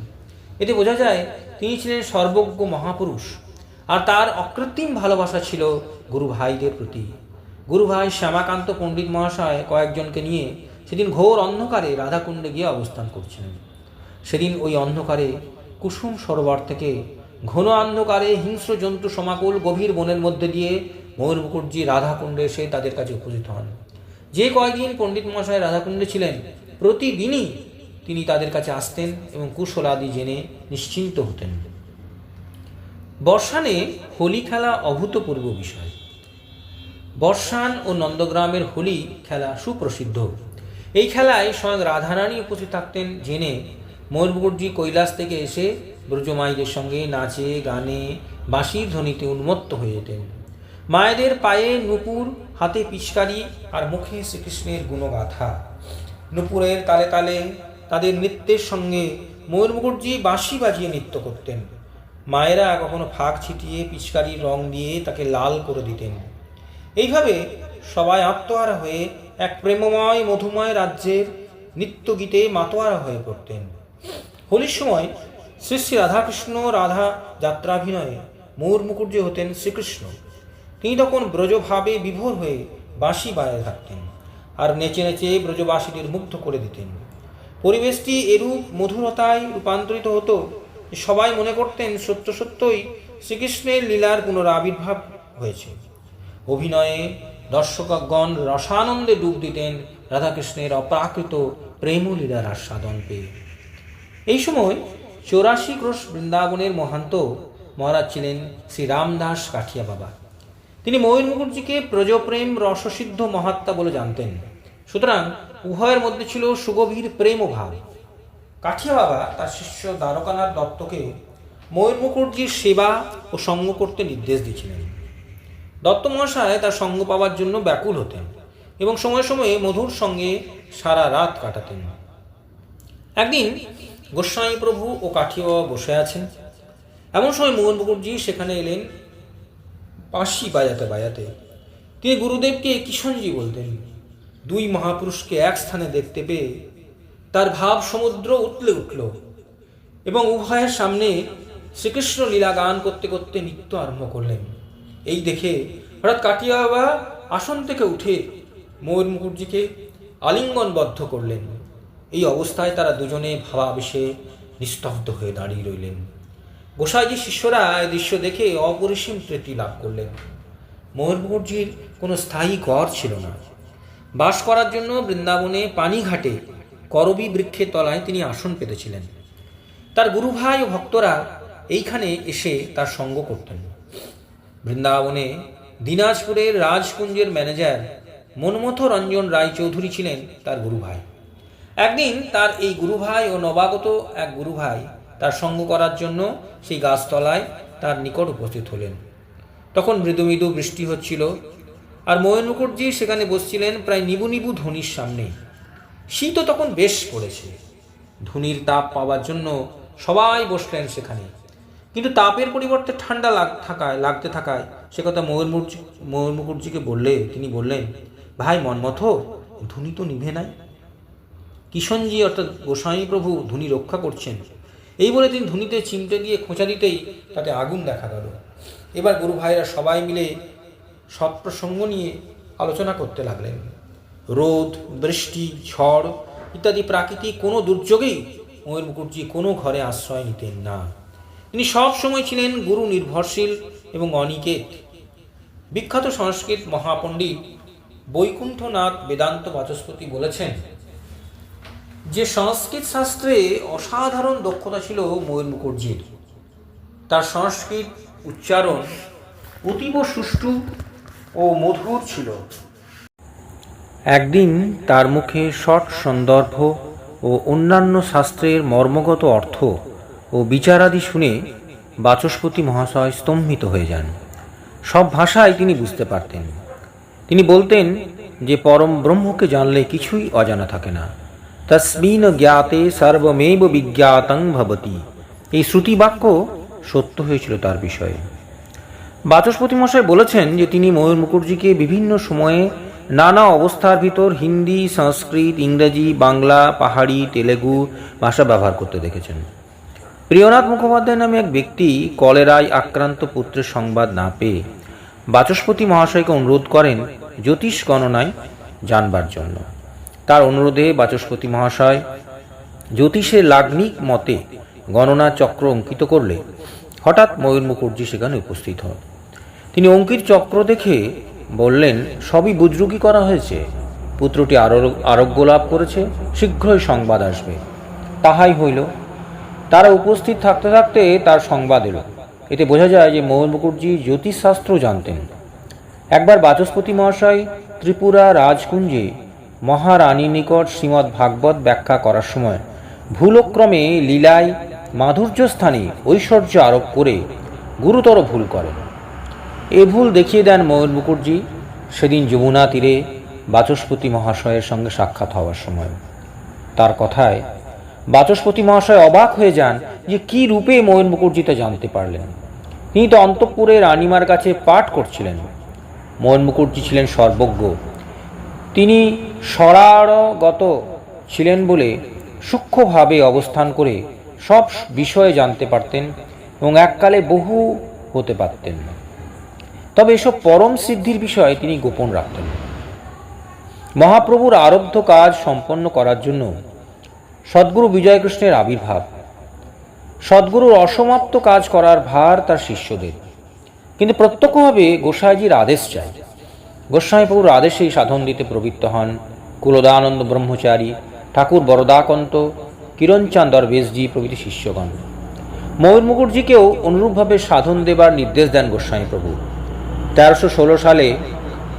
এতে বোঝা যায় তিনি ছিলেন সর্বজ্ঞ মহাপুরুষ, আর তার অকৃত্রিম ভালোবাসা ছিল গুরু ভাইদের প্রতি। গুরু ভাই শ্যামাকান্ত পণ্ডিত মহাশয় কয়েকজনকে নিয়ে সেদিন ঘোর অন্ধকারে রাধাকুণ্ডে গিয়ে অবস্থান করছিলেন। সেদিন ওই অন্ধকারে কুসুম সরোবর থেকে ঘন অন্ধকারে হিংস্র জন্তু সমাকুল গভীর বনের মধ্যে দিয়ে ময়ূর মুখর্জি রাধাকুণ্ডে এসে তাদের কাছে উপস্থিত হন। যে কয়েকদিন পণ্ডিত মহাশয় রাধাকুণ্ডে ছিলেন প্রতিদিনই তিনি তাদের কাছে আসতেন এবং কুশলাদি জেনে নিশ্চিন্ত হতেন। বর্ষানে হোলি খেলা অভূতপূর্ব বিষয়। বর্ষান ও নন্দগ্রামের হোলি খেলা সুপ্রসিদ্ধ। এই খেলায় স্বয়ং রাধারানী উপস্থিত থাকতেন জেনে ময়ূর মুখর্জি কৈলাস থেকে এসে ব্রজমাইদের সঙ্গে নাচে গানে বাঁশির ধ্বনিতে উন্মত্ত হয়ে যেতেন। মায়েদের পায়ে নূপুর, হাতে পিচকারি আর মুখে শ্রীকৃষ্ণের গুণগাথা। নূপুরের তালে তালে তাদের নৃত্যের সঙ্গে ময়ূর মুখর্জি বাঁশি বাজিয়ে নৃত্য করতেন। মায়েরা কখনো ফাঁক ছিটিয়ে পিচকারির রং দিয়ে তাকে লাল করে দিতেন। এইভাবে সবাই আত্মহারা হয়ে এক প্রেমময় মধুময় রাজ্যের নৃত্যগীতে মাতোয়ারা হয়ে পড়তেন। হোলির সময় শ্রী শ্রী রাধাকৃষ্ণ রাধা যাত্রাভিনয়ে ময়ূর মুখর্জি হতেন শ্রীকৃষ্ণ। তিনি তখন ব্রজভাবে বিভোর হয়ে বাঁশি বাজাতে থাকতেন আর নেচে নেচে ব্রজবাসীদের মুগ্ধ করে দিতেন। পরিবেশটি এরূপ মধুরতায় রূপান্তরিত হতো যে সবাই মনে করতেন সত্য সত্যই শ্রীকৃষ্ণের লীলার পুনরাবির্ভাব হয়েছে। অভিনয়ে দর্শকগণ রসানন্দে ডুব দিতেন রাধাকৃষ্ণের অপ্রাকৃত প্রেমলীলার আস্বাদন পেয়ে। এই সময় 84 ক্রোশ বৃন্দাবনের মহান্ত মহারাজ ছিলেন শ্রী রামদাস কাঠিয়া বাবা। তিনি ময়ূর মুখর্জিকে প্রজপ্রেম রসসিদ্ধ মহাত্মা বলে জানতেন। সুতরাং উভয়ের মধ্যে ছিল সুগভীর প্রেম ও ভাব। কাঠিয়া বাবা তার শিষ্য দ্বারকানাথ দত্তকে ময়ূর মুখর্জির সেবা ও সঙ্গ করতে নির্দেশ দিয়েছিলেন। দত্ত মহাশয় তার সঙ্গ পাওয়ার জন্য ব্যাকুল হতেন এবং সময়ে সময়ে মধুর সঙ্গে সারা রাত কাটাতেন। একদিন গোস্বামী প্রভু ও কাঠিয়া বাবা বসে আছেন। এমন সময় ময়ূর মুখর্জি সেখানে এলেন বাঁশি বাজাতে বাজাতে। তিনি গুরুদেবকে কিষণজি বলতেন। দুই মহাপুরুষকে এক স্থানে দেখতে পেয়ে তার ভাব সমুদ্র উতলে উঠল এবং উভয়ের সামনে শ্রীকৃষ্ণ লীলা গান করতে করতে নৃত্য আরম্ভ করলেন। এই দেখে হঠাৎ কাঠিয়া বাবা আসন থেকে উঠে ময়ূর মুখর্জিকে আলিঙ্গনবদ্ধ করলেন। এই অবস্থায় তারা দুজনে ভাবাবেশে নিস্তব্ধ হয়ে দাঁড়িয়ে রইলেন। গোসাইজির শিষ্যরা এই দৃশ্য দেখে অপরিসীম প্রীতি লাভ করলেন। ময়ূর মুখর্জির কোনো স্থায়ী ঘর ছিল না। বাস করার জন্য বৃন্দাবনে পানিঘাটে করবী বৃক্ষের তলায় তিনি আসন পেতেছিলেন। তার গুরু ভাই ও ভক্তরা এইখানে এসে তার সঙ্গ করতেন। বৃন্দাবনে দিনাজপুরের রাজকুঞ্জের ম্যানেজার মনমথ রঞ্জন রায়চৌধুরী ছিলেন তার গুরু ভাই। একদিন তার এই গুরু ভাই ও নবাগত এক গুরু ভাই তার সঙ্গ করার জন্য সেই গাছতলায় তার নিকট উপস্থিত হলেন। তখন মৃদু মৃদু বৃষ্টি হচ্ছিল আর ময়ূর মুখর্জি সেখানে বসছিলেন প্রায় নিবু নিবু ধনির সামনে। শীতও তখন বেশ পড়েছে। ধুনির তাপ পাওয়ার জন্য সবাই বসলেন সেখানে, কিন্তু তাপের পরিবর্তে ঠান্ডা লাগতে থাকায় সে কথা ময়ূর মুখর্জিকে বললে তিনি বললেন, ভাই মন্মথ, ধুনি তো নিভে নাই। কিষণজি অর্থাৎ গোস্বামী প্রভু ধুনি রক্ষা করছেন, এই বলে তিনি ধুনিতে চিমটে দিয়ে খোঁচা দিতেই তাতে আগুন দেখা গেল। এবার গুরু ভাইরা সবাই মিলে সৎপ্রসঙ্গ নিয়ে আলোচনা করতে লাগলেন। রোদ, বৃষ্টি, ঝড় ইত্যাদি প্রাকৃতিক কোনো দুর্যোগেই ময়ূর মুকুটজি কোনো ঘরে আশ্রয় নিতেন না। তিনি সব সময় ছিলেন গুরু নির্ভরশীল এবং অনিকেত। বিখ্যাত সংস্কৃত মহাপণ্ডিত বৈকুণ্ঠনাথ বেদান্ত বাচস্পতি বলেছেন যে সংস্কৃত শাস্ত্রে অসাধারণ দক্ষতা ছিল ময়ূর মুকুটজির। তার সংস্কৃত উচ্চারণ অতীব সুষ্ঠু ও মধুর ছিল। একদিন তার মুখে ষট সন্দর্ভ ও অন্যান্য শাস্ত্রের মর্মগত অর্থ ও বিচারাদি শুনে বাচস্পতি মহাশয় স্তম্ভিত হয়ে যান। সব ভাষাই তিনি বুঝতে পারতেন। তিনি বলতেন যে পরম ব্রহ্মকে জানলে কিছুই অজানা থাকে না। তস্মিন জ্ঞাতে সর্বমেব বিজ্ঞাতং ভবতি, এই শ্রুতিবাক্য সত্য হয়েছিল তার বিষয়ে। বাচস্পতি মশাই বলেছেন যে তিনি ময়ূর মুকুটজিকে বিভিন্ন সময়ে নানা অবস্থার ভিতর হিন্দি, সংস্কৃত, ইংরেজি, বাংলা, পাহাড়ি, তেলেগু ভাষা ব্যবহার করতে দেখেছেন। প্রিয়নাথ মুখোপাধ্যায় নামে এক ব্যক্তি কলেরায় আক্রান্ত পুত্রের সংবাদ না পেয়ে বাচস্পতি মহাশয়কে অনুরোধ করেন জ্যোতিষ গণনায় জানবার জন্য। তার অনুরোধে বাচস্পতি মহাশয় জ্যোতিষের লাগ্নিক মতে গণনা চক্র অঙ্কিত করলে হঠাৎ ময়ূর মুকুটজি সেখানে উপস্থিত হন। তিনি অঙ্কিত চক্র দেখে বললেন, সবই বুজরুকি করা হয়েছে, পুত্রটি আরোগ্য লাভ করেছে, শীঘ্রই সংবাদ আসবে। তাহাই হইল। তারা উপস্থিত থাকতে থাকতে তার সংবাদ এলো। এতে বোঝা যায় যে ময়ূর মুকুটজি জ্যোতিষশাস্ত্র জানতেন। একবার বাচস্পতি মহাশয় ত্রিপুরা রাজকুঞ্জে মহারানীর নিকট শ্রীমদ্ ভাগবত ব্যাখ্যা করার সময় ভুলক্রমে লীলায় মাধুর্য স্থানে ঐশ্বর্য আরোপ করে গুরুতর ভুল করেন। এ ভুল দেখিয়ে দেন ময়ূর মুকুটজি সেদিন যমুনা তীরে বাচস্পতি মহাশয়ের সঙ্গে সাক্ষাৎ হওয়ার সময়। তার কথায় বাচস্পতি মহাশয় অবাক হয়ে যান যে কি রূপে ময়ূর মুকুটজি তা জানতে পারলেন। তিনি তো অন্তঃপুরে রানীমার কাছে পাঠ করছিলেন। ময়ূর মুকুটজি ছিলেন সর্বজ্ঞ। তিনি সরারগত ছিলেন বলে সূক্ষ্মভাবে অবস্থান করে সব বিষয়ে জানতে পারতেন এবং এককালে বহু হতে পারতেন। তবে এসব পরম সিদ্ধির বিষয়ে তিনি গোপন রাখতেন। মহাপ্রভুর আরব্ধ কাজ সম্পন্ন করার জন্য সদ্গুরু বিজয়কৃষ্ণের আবির্ভাব। সদ্গুরুর অসমাপ্ত কাজ করার ভার তার শিষ্যদের, কিন্তু প্রত্যক্ষভাবে গোসাইজির আদেশ চাই। গোস্বামীপ্রভুর আদেশেই সাধন দিতে প্রবৃত্ত হন কুলদানন্দ ব্রহ্মচারী, ঠাকুর বরদাকান্ত, কিরণচাঁদ দরবেশজি প্রভৃতি শিষ্যগণ। ময়ূর মুকুটজিকেও অনুরূপভাবে সাধন দেবার নির্দেশ দেন গোস্বামীপ্রভু। 1316 সালে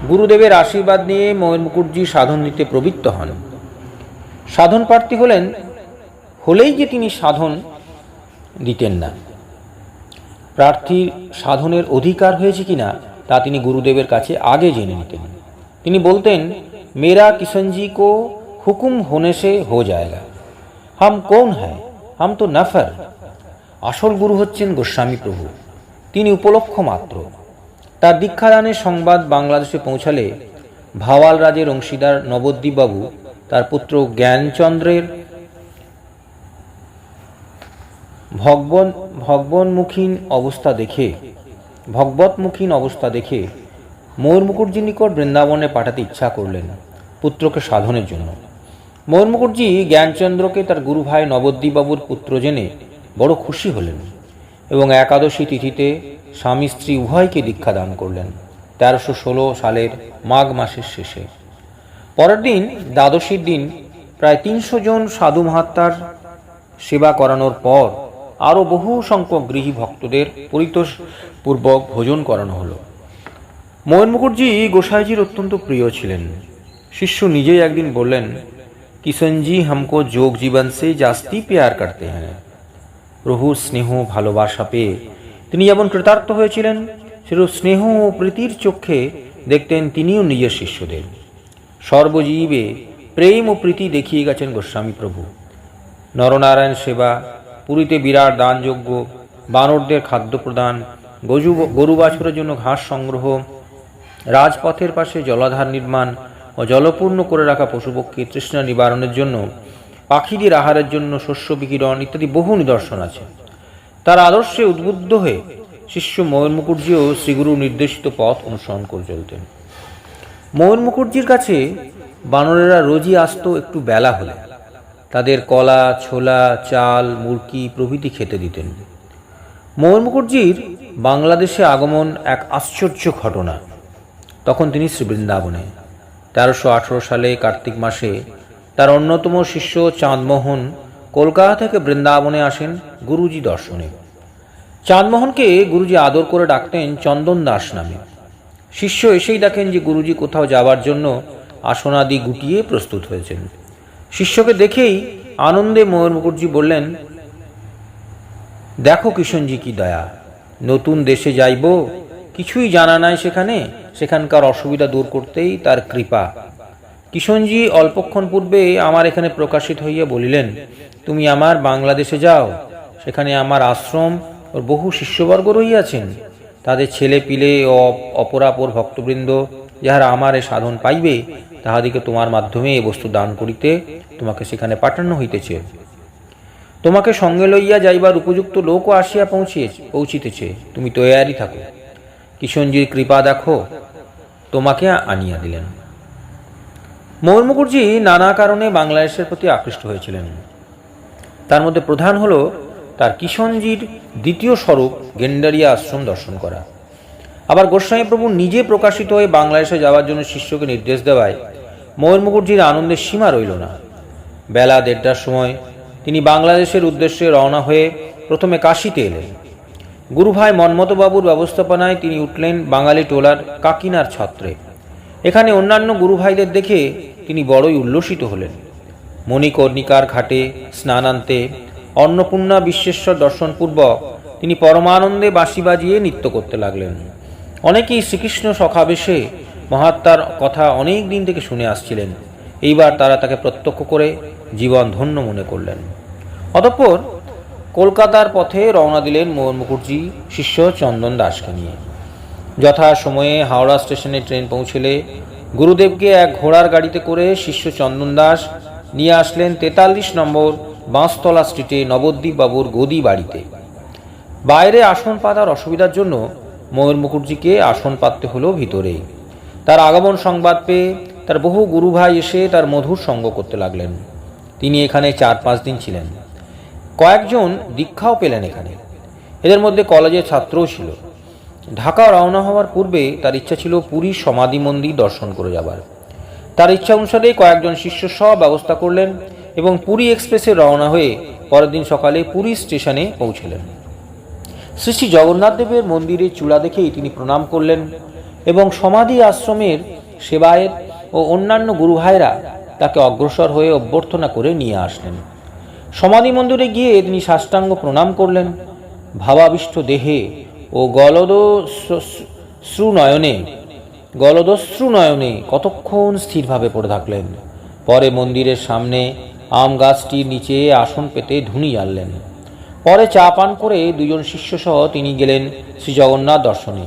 গুরুদেবের আশীর্বাদ নিয়ে ময়ূর মুকুটজি সাধন দিতে প্রবৃত্ত হন। সাধন প্রার্থী হলেই যে তিনি সাধন দিতেন না, প্রার্থীর সাধনের অধিকার হয়েছে কিনা তা তিনি গুরুদেবের কাছে আগে জেনে নিতেন। তিনি বলতেন, মেরা কিষণজি কো হুকুম হোনে সে হো জায়েগা, হাম কৌন হ্যায়, হাম তো নফর। আসল গুরু হচ্ছেন গোস্বামী প্রভু, তিনি উপলক্ষ মাত্র। তার দীক্ষাদানের সংবাদ বাংলাদেশে পৌঁছালে ভাওয়াল রাজের অংশীদার নবদ্বীপবাবু তার পুত্র জ্ঞানচন্দ্রের ভগবন্মুখীন অবস্থা দেখে ময়ূর মুকুটজির নিকট বৃন্দাবনে পাঠাতে ইচ্ছা করলেন পুত্রকে সাধনের জন্য। ময়ূর মুকুটজি জ্ঞানচন্দ্রকে তার গুরু ভাই নবদ্বীপবাবুর পুত্র জেনে বড় খুশি হলেন এবং একাদশী তিথিতে স্বামী স্ত্রী উভয়কে দীক্ষা দান করলেন 1316 সালের মাঘ মাসের শেষে। পরের দিন দ্বাদশীর দিন প্রায় 300 জন সাধু মহাত্মার সেবা করানোর পর আরও বহু সংখ্যক গৃহী ভক্তদের পরিতোষপূর্বক ভোজন করানো হলো। ময়ূর মুকুটজি গোসাইজির অত্যন্ত প্রিয় ছিলেন। শিষ্য নিজেই একদিন বললেন, কিষণজি হামকো যোগ জীবন সে জাস্তি প্যার করতে হ্যাঁ। প্রভুর স্নেহ ভালোবাসা পেয়ে তিনি যেমন কৃতার্থ হয়েছিলেন, সেরূপ স্নেহ ও প্রীতির চক্ষে দেখতেন তিনিও নিজের শিষ্যদের। সর্বজীবে প্রেম ও প্রীতি দেখিয়ে গেছেন গোস্বামী প্রভু। নরনারায়ণ সেবা, পুরীতে বিরাট দানযজ্ঞ, বানরদের খাদ্য প্রদান, গরু বাছুরের জন্য ঘাস সংগ্রহ, রাজপথের পাশে জলাধার নির্মাণ ও ও জলপূর্ণ করে রাখা পশুপক্ষী তৃষ্ণা নিবারণের জন্য, পাখিদের আহারের জন্য শস্য বিকিরণ ইত্যাদি বহু নিদর্শন আছে। তার আদর্শে উদ্বুদ্ধ হয়ে শিষ্য ময়ূর মুকুটজিও শ্রীগুরু নির্দেশিত পথ অনুসরণ করে চলতেন। ময়ূর মুকুটজির কাছে বানরেরা রোজই আসত একটু বেলা হলে। তাদের কলা, ছোলা, চাল, মুরকি প্রভৃতি খেতে দিতেন। ময়ূর মুকুটজির বাংলাদেশে আগমন এক আশ্চর্য ঘটনা। তখন তিনি শ্রীবৃন্দাবনে। 1318 সালে কার্তিক মাসে তার অন্যতম শিষ্য চাঁদমোহন কলকাতা থেকে বৃন্দাবনে আসেন গুরুজি দর্শনে। চাঁদমোহনকে গুরুজি আদর করে ডাকতেন চন্দন দাস নামে। শিষ্য এসেই দেখেন যে গুরুজি কোথাও যাবার জন্য আসনাদি গুটিয়ে প্রস্তুত হয়েছেন। শিষ্যকে দেখেই আনন্দে ময়ূর মুকুটজি বললেন, দেখো কিষণজি কি দয়া, নতুন দেশে যাইব, কিছুই জানা নাই সেখানকার অসুবিধা দূর করতেই তার কৃপা। কিষণজি অল্পক্ষণ পূর্বে আমার এখানে প্রকাশিত হইয়া বলিলেন, তুমি আমার বাংলাদেশে যাও, সেখানে আমার আশ্রম ওর বহু শিষ্যবর্গ রহিয়াছেন। তাদের ছেলে পিলে ও অপরাপর ভক্তবৃন্দ যাহারা আমার এ সাধন পাইবে, তাহাদিকে তোমার মাধ্যমে এ বস্তু দান করিতে তোমাকে সেখানে পাঠানো হইতেছে। তোমাকে সঙ্গে লইয়া যাইবার উপযুক্ত লোকও আসিয়া পৌঁছিতেছে, তুমি তৈয়ারি থাকো। কিষণজির কৃপা দেখো, তোমাকে আনিয়া দিলেন। ময়ূর মুকুটজি নানা কারণে বাংলাদেশের প্রতি আকৃষ্ট হয়েছিলেন। তার মধ্যে প্রধান হল তার কিষণজির দ্বিতীয় স্বরূপ গেন্ডারিয়া আশ্রম দর্শন করা। আবার গোস্বামী প্রভু নিজে প্রকাশিত হয়ে বাংলাদেশে যাওয়ার জন্য শিষ্যকে নির্দেশ দেওয়ায় ময়ূর মুকুটজির আনন্দের সীমা রইল না। বেলা 1:30টার সময় তিনি বাংলাদেশের উদ্দেশ্যে রওনা হয়ে প্রথমে কাশীতে এলেন। গুরুভাই মন্মথবাবুর ব্যবস্থাপনায় তিনি উঠলেন বাঙালি টোলার কাকিনার ছত্রে। এখানে অন্যান্য গুরুভাইদের দেখে তিনি বড়ই উল্লসিত হলেন। মণিকর্ণিকার ঘাটে স্নানান্তে অন্নপূর্ণা বিশ্বেশ্বর দর্শনপূর্বক তিনি পরমানন্দে বাঁশি বাজিয়ে নৃত্য করতে লাগলেন। অনেকেই শ্রীকৃষ্ণ সখাবেশে মহাত্মার কথা অনেক দিন থেকে শুনে আসছিলেন। এইবার তারা তাকে প্রত্যক্ষ করে জীবন ধন্য মনে করলেন। অতঃপর কলকাতার পথে রওনা দিলেন ময়ূর মুকুটজি শিষ্য চন্দন দাসকে নিয়ে। যথা সময়ে হাওড়া স্টেশনে ট্রেন পৌঁছলে গুরুদেবকে এক ঘোড়ার গাড়িতে করে শিষ্য চন্দন দাস নিয়ে আসলেন 43 নম্বর বাঁশতলা স্ট্রিটে নবদ্বীপ বাবুর গদি বাড়িতে। বাইরে আসন পাতার অসুবিধার জন্য ময়ূর মুকুটজিকে আসন পাততে হলো ভিতরে। তার আগমন সংবাদ পেয়ে তার বহু গুরুভাই এসে তার মধুর সঙ্গ করতে লাগলেন। তিনি এখানে 4-5 দিন ছিলেন। কয়েকজন দীক্ষাও পেলেন এখানে। এদের মধ্যে কলেজের ছাত্রও ছিল। ঢাকা রওনা হওয়ার পূর্বে তার ইচ্ছা ছিল পুরীর সমাধি মন্দির দর্শন করে যাবার। তার ইচ্ছা অনুসারে কয়েকজন শিষ্য সব ব্যবস্থা করলেন এবং পুরী এক্সপ্রেসে রওনা হয়ে পরের দিন সকালে পুরী স্টেশনে পৌঁছলেন। শ্রী শ্রী জগন্নাথ দেবের মন্দিরের চূড়া দেখেই তিনি প্রণাম করলেন এবং সমাধি আশ্রমের সেবায়েত ও অন্যান্য গুরুভাইরা তাকে অগ্রসর হয়ে অভ্যর্থনা করে নিয়ে আসলেন। সমাধি মন্দিরে গিয়ে তিনি সাষ্টাঙ্গ প্রণাম করলেন। ভাবাবিষ্ট দেহে ও গলদশ্রু নয়নে কতক্ষণ স্থিরভাবে পড়ে থাকলেন। পরে মন্দিরের সামনে আম গাছটির নিচে আসন পেতে ধুনি জ্বাললেন। পরে চা পান করে 2জন শিষ্য সহ তিনি গেলেন শ্রী জগন্নাথ দর্শনে।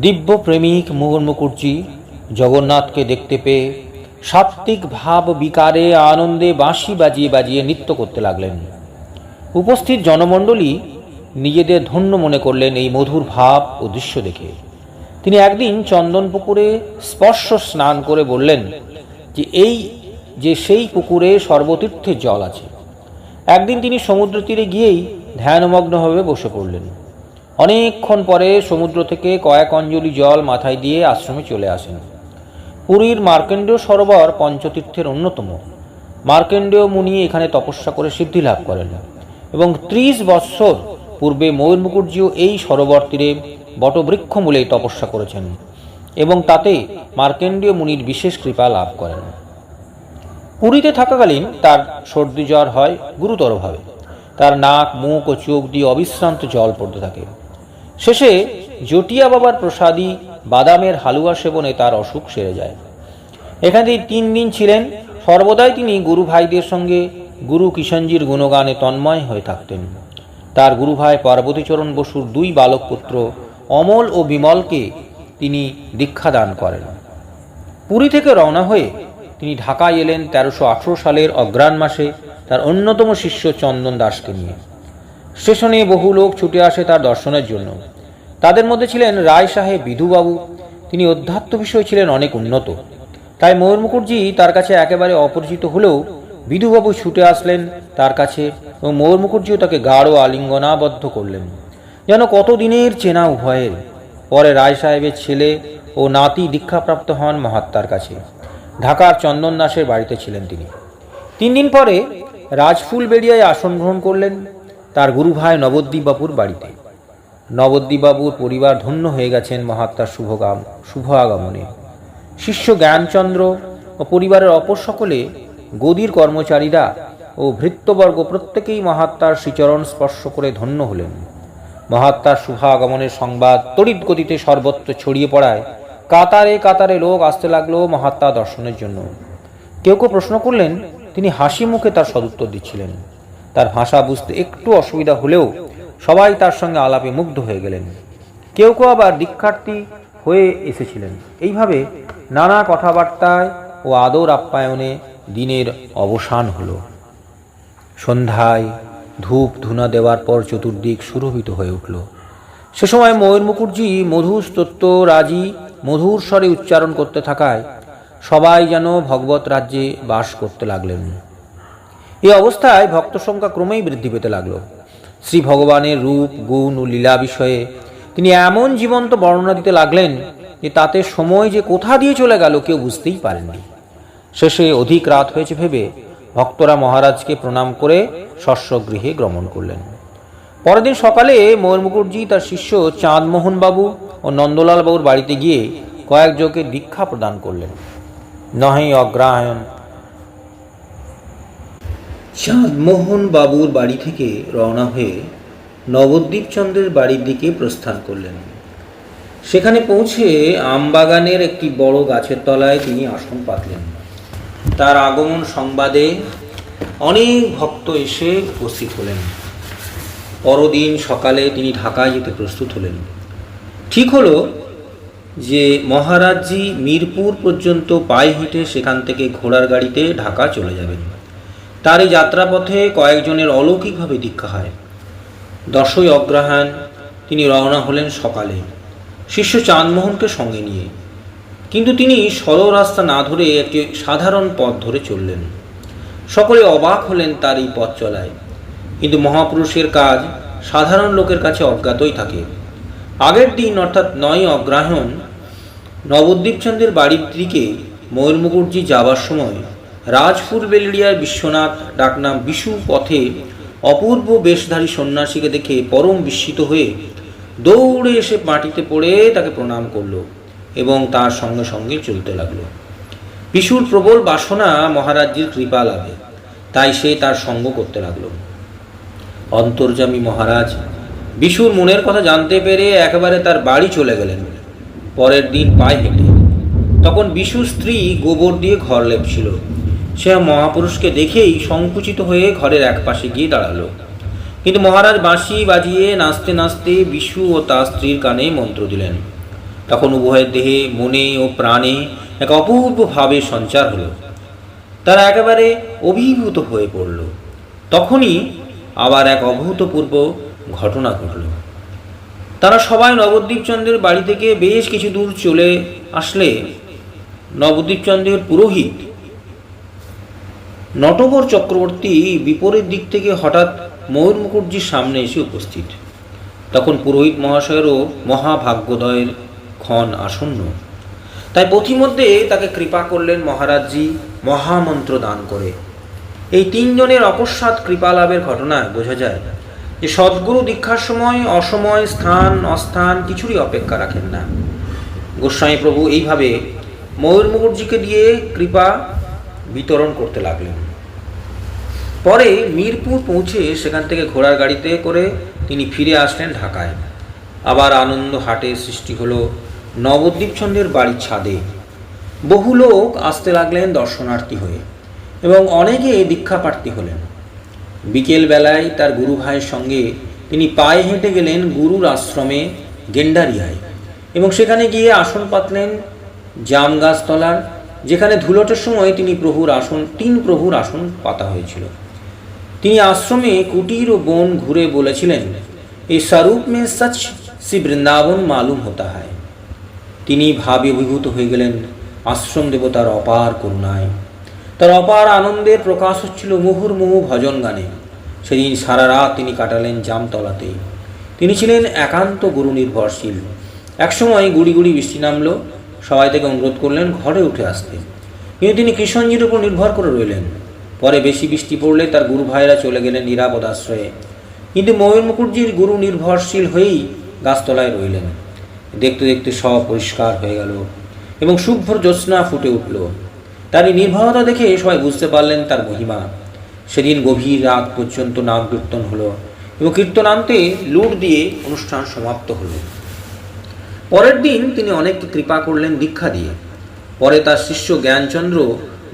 দিব্য প্রেমিক ময়ূর মুকুটজি জগন্নাথকে দেখতে পেয়ে সাত্ত্বিক ভাব বিকারে আনন্দে বাঁশি বাজিয়ে বাজিয়ে নৃত্য করতে লাগলেন। উপস্থিত জনমণ্ডলী নিজেদের ধন্য মনে করলেন এই মধুর ভাব ও দৃশ্য দেখে। তিনি একদিন চন্দন পুকুরে স্পর্শ স্নান করে বললেন যে সেই পুকুরে সর্বতীর্থের জল আছে। একদিন তিনি সমুদ্র তীরে গিয়েই ধ্যানমগ্নভাবে বসে পড়লেন। অনেকক্ষণ পরে সমুদ্র থেকে কয়েক অঞ্জলি জল মাথায় দিয়ে আশ্রমে চলে আসেন। পুরীর মার্কেন্ডেয় সরোবর পঞ্চতীর্থের অন্যতম। মার্কেন্ডেয় মুনি এখানে তপস্যা করে সিদ্ধি লাভ করেন এবং 30 বৎসর পূর্বে ময়ূর মুকুটজিও এই সরোবর তীরে বটবৃক্ষ মূলে তপস্যা করেছেন এবং তাতে মার্কেন্ডেয় মুনির বিশেষ কৃপা লাভ করেন। পুরীতে থাকাকালীন তার সর্দি জ্বর হয় গুরুতরভাবে। তার নাক, মুখ ও চোখ দিয়ে অবিশ্রান্ত জল পড়তে থাকে। শেষে জটিয়া বাবার প্রসাদী বাদামের হালুয়া সেবনে তার অসুখ সেরে যায়। এখানে 3 দিন ছিলেন। সর্বদাই তিনি গুরু ভাইদের সঙ্গে গুরু কিষণজির গুণগানে তন্ময় হয়ে থাকতেন। তার গুরুভাই পার্বতীচরণ বসুর 2 বালক পুত্র অমল ও বিমলকে তিনি দীক্ষা দান করেন। পুরী থেকে রওনা হয়ে তিনি ঢাকায় এলেন 1318 সালের অগ্রহায়ণ মাসে তার অন্যতম শিষ্য চন্দন দাসকে নিয়ে। স্টেশনে বহু লোক ছুটে আসে তার দর্শনের জন্য। তাদের মধ্যে ছিলেন রায় সাহেব বিধুবাবু। তিনি অধ্যাত্ম বিষয়ে ছিলেন অনেক উন্নত। তাই ময়ূর মুকুটজি তার কাছে একেবারে অপরিচিত হলেও বিধুবাবু ছুটে আসলেন তার কাছে এবং ময়ূর মুকুটজিও তাকে গাঢ় আলিঙ্গনাবদ্ধ করলেন, যেন কতদিনের চেনা উভয়ের। পরে রায় সাহেবের ছেলে ও নাতি দীক্ষাপ্রাপ্ত হন মহাত্মার কাছে। ঢাকার চন্দন দাসের বাড়িতে ছিলেন তিনি। 3 দিন পরে রাজফুলবেড়িয়ায় আসন গ্রহণ করলেন তার গুরু ভাই নবদ্বীপবাবুর বাড়িতে। নবদ্বীপবাবুর পরিবার ধন্য হয়ে গেছেন মহাত্মার শুভ আগমনে। শিষ্য জ্ঞানচন্দ্র ও পরিবারের অপর সকলে, গদির কর্মচারীরা ও ভৃত্যবর্গ প্রত্যেকেই মহাত্মার শ্রীচরণ স্পর্শ করে ধন্য হলেন। মহাত্মার শুভ আগমনের সংবাদ তড়িৎ গতিতে সর্বত্র ছড়িয়ে পড়ায় কাতারে কাতারে লোক আসতে লাগলো মহাত্মা দর্শনের জন্য। কেউ কেউ প্রশ্ন করলেন, তিনি হাসি মুখে তার সদুত্তর দিচ্ছিলেন। তার ভাষা বুঝতে একটু অসুবিধা হলেও সবাই তার সঙ্গে আলাপে মুগ্ধ হয়ে গেলেন। কেউ কেউ আবার দীক্ষার্থী হয়ে এসেছিলেন। এইভাবে নানা কথাবার্তায় ও আদর আপ্যায়নে দিনের অবসান হলো। সন্ধ্যায় ধূপ ধুনা দেওয়ার পর চতুর্দিক সুরভিত হয়ে উঠল। সে সময় ময়ূর মুকুটজি মধুস্তোত্র রাজি মধুর স্বরে উচ্চারণ করতে থাকায় সবাই যেন ভগবত রাজ্যে বাস করতে লাগলেন। এই অবস্থায় ভক্ত সংখ্যা ক্রমেই বৃদ্ধি পেতে লাগল। শ্রী ভগবানের রূপ গুণ ও লীলা বিষয়ে তিনি এমন জীবন্ত বর্ণনা দিতে লাগলেন যে তাতে সময় যে কোথা দিয়ে চলে গেল কেউ বুঝতেই পারেননি। শেষে অধিক রাত হয়েছে ভেবে ভক্তরা মহারাজকে প্রণাম করে শস্যগৃহে গমন করলেন। পরের দিন সকালে ময়ূর মুকুটজি তার শিষ্য চাঁদমোহন বাবু ও নন্দলাল বাবুর বাড়িতে গিয়ে কয়েকজনকে দীক্ষা প্রদান করলেন। নহে অগ্রহায়ণ। চাঁদমোহন বাবুর বাড়ি থেকে রওনা হয়ে নবদ্বীপচন্দ্রের বাড়ির দিকে প্রস্থান করলেন। সেখানে পৌঁছে আমবাগানের একটি বড় গাছের তলায় তিনি আসন পাতলেন। তার আগমন সংবাদে অনেক ভক্ত এসে উপস্থিত হলেন। পরদিন সকালে তিনি ঢাকায় যেতে প্রস্তুত হলেন। ঠিক হলো যে মহারাজজি মিরপুর পর্যন্ত পায়ে হেঁটে সেখান থেকে ঘোড়ার গাড়িতে ঢাকা চলে যাবেন। তার এই যাত্রাপথে কয়েকজনের অলৌকিকভাবে দীক্ষা হয়। 10ই অগ্রহায়ণ তিনি রওনা হলেন সকালে শিষ্য চাঁদমোহনকে সঙ্গে নিয়ে। কিন্তু তিনি সরল রাস্তা না ধরে একটি সাধারণ পথ ধরে চললেন। সকলে অবাক হলেন তার এই পথ চলায়। কিন্তু মহাপুরুষের কাজ সাধারণ লোকের কাছে অজ্ঞাতই থাকে। আগের দিন অর্থাৎ 9ই অগ্রহায়ণ নবদ্বীপচন্দ্রের বাড়ির দিকে ময়ূর মুকুটজি যাবার সময় রাজফুলবেড়িয়ার বিশ্বনাথ ডাকনাম বিশু পথে অপূর্ব বেশধারী সন্ন্যাসীকে দেখে পরম বিস্মিত হয়ে দৌড়ে এসে মাটিতে পড়ে তাকে প্রণাম করল এবং তার সঙ্গে সঙ্গে চলতে লাগলো। বিশুর প্রবল বাসনা মহারাজজির কৃপা লাভে, তাই সে তার সঙ্গ করতে লাগলো। অন্তর্যামী মহারাজ বিশুর মনের কথা জানতে পেরে একেবারে তার বাড়ি চলে গেলেন। পরের দিন পায়ে হেঁটে। তখন বিশুর স্ত্রী গোবর দিয়ে ঘর লেপছিল। সে মহাপুরুষকে দেখেই সংকুচিত হয়ে ঘরের একপাশে গিয়ে দাঁড়ালো। কিন্তু মহারাজ বাঁশি বাজিয়ে নাচতে নাচতে বিশু ও তার স্ত্রীর কানে মন্ত্র দিলেন। তখন উভয়ের দেহে মনে ও প্রাণে এক অপূর্ব ভাবের সঞ্চার হলো। তারা একেবারে অভিভূত হয়ে পড়ল। তখনই আবার এক অভূতপূর্ব ঘটনা ঘটল। তারা সবাই নবদ্বীপচন্দ্রের বাড়ি থেকে বেশ কিছু দূর চলে আসলে নবদ্বীপচন্দ্রের পুরোহিত নটবর চক্রবর্তী বিপরীত দিক থেকে হঠাৎ ময়ূর মুকুটজির সামনে এসে উপস্থিত। তখন পুরোহিত মহাশয়েরও মহাভাগ্যোদয়ের ক্ষণ আসন্ন। তাই পথিমধ্যে তাকে কৃপা করলেন মহারাজজি মহামন্ত্র দান করে। এই 3 জনের অকস্মাৎ কৃপালাভের ঘটনায় বোঝা যায় যে সদ্গুরু দীক্ষার সময় অসময় স্থান অস্থান কিছুরই অপেক্ষা রাখেন না। গোস্বামী প্রভু এইভাবে ময়ূর মুকুটজিকে দিয়ে কৃপা বিতরণ করতে লাগলেন। পরে মিরপুর পৌঁছে সেখান থেকে ঘোড়ার গাড়িতে করে তিনি ফিরে আসলেন ঢাকায়। আবার আনন্দ হাটের সৃষ্টি হলো নবদ্বীপচন্দ্রের বাড়ির ছাদে। বহু লোক আসতে লাগলেন দর্শনার্থী হয়ে এবং অনেকে দীক্ষা প্রার্থী হলেন। বিকেল বেলায় তার গুরু ভাইয়ের সঙ্গে তিনি পায়ে হেঁটে গেলেন গুরুর আশ্রমে গেন্ডারিয়ায় এবং সেখানে গিয়ে আসন পাতলেন জাম গাছতলার যেখানে ধুলটের সময় তিন প্রভুর আসন পাতা হয়েছিল। তিনি আশ্রমে কুটির ও বন ঘুরে বলেছিলেন, এই স্বরূপ মে সচ শ্রী বৃন্দাবন মালুম হতা হয়। তিনি ভাবে অভিভূত হয়ে গেলেন আশ্রম দেবতার অপার করুণায়। তার অপার আনন্দের প্রকাশ হচ্ছিল মুহুর্মুহু ভজন গানে। সেদিন সারা রাত তিনি কাটালেন জামতলাতে। তিনি ছিলেন একান্ত গুরু নির্ভরশীল। একসময় গুড়ি গুড়ি বৃষ্টি নামল। সবাই থেকে অনুরোধ করলেন ঘরে উঠে আসতে, কিন্তু তিনি কৃষ্ণজির উপর নির্ভর করে রইলেন। পরে বেশি বৃষ্টি পড়লে তার গুরু ভাইরা চলে গেলেন নিরাপদ আশ্রয়ে, কিন্তু ময়ূর মুকুটজির গুরু নির্ভরশীল হয়েই গাছতলায় রইলেন। দেখতে দেখতে সব পরিষ্কার হয়ে গেল এবং শুভ্র জ্যোৎস্না ফুটে উঠল। তার এই নির্ভরতা দেখে সবাই বুঝতে পারলেন তার মহিমা। সেদিন গভীর রাত পর্যন্ত নাম কীর্তন হলো এবং কীর্তনান্তে লুট দিয়ে অনুষ্ঠান সমাপ্ত হলো। পরের দিন তিনি অনেককে কৃপা করলেন দীক্ষা দিয়ে। পরে তার শিষ্য জ্ঞানচন্দ্র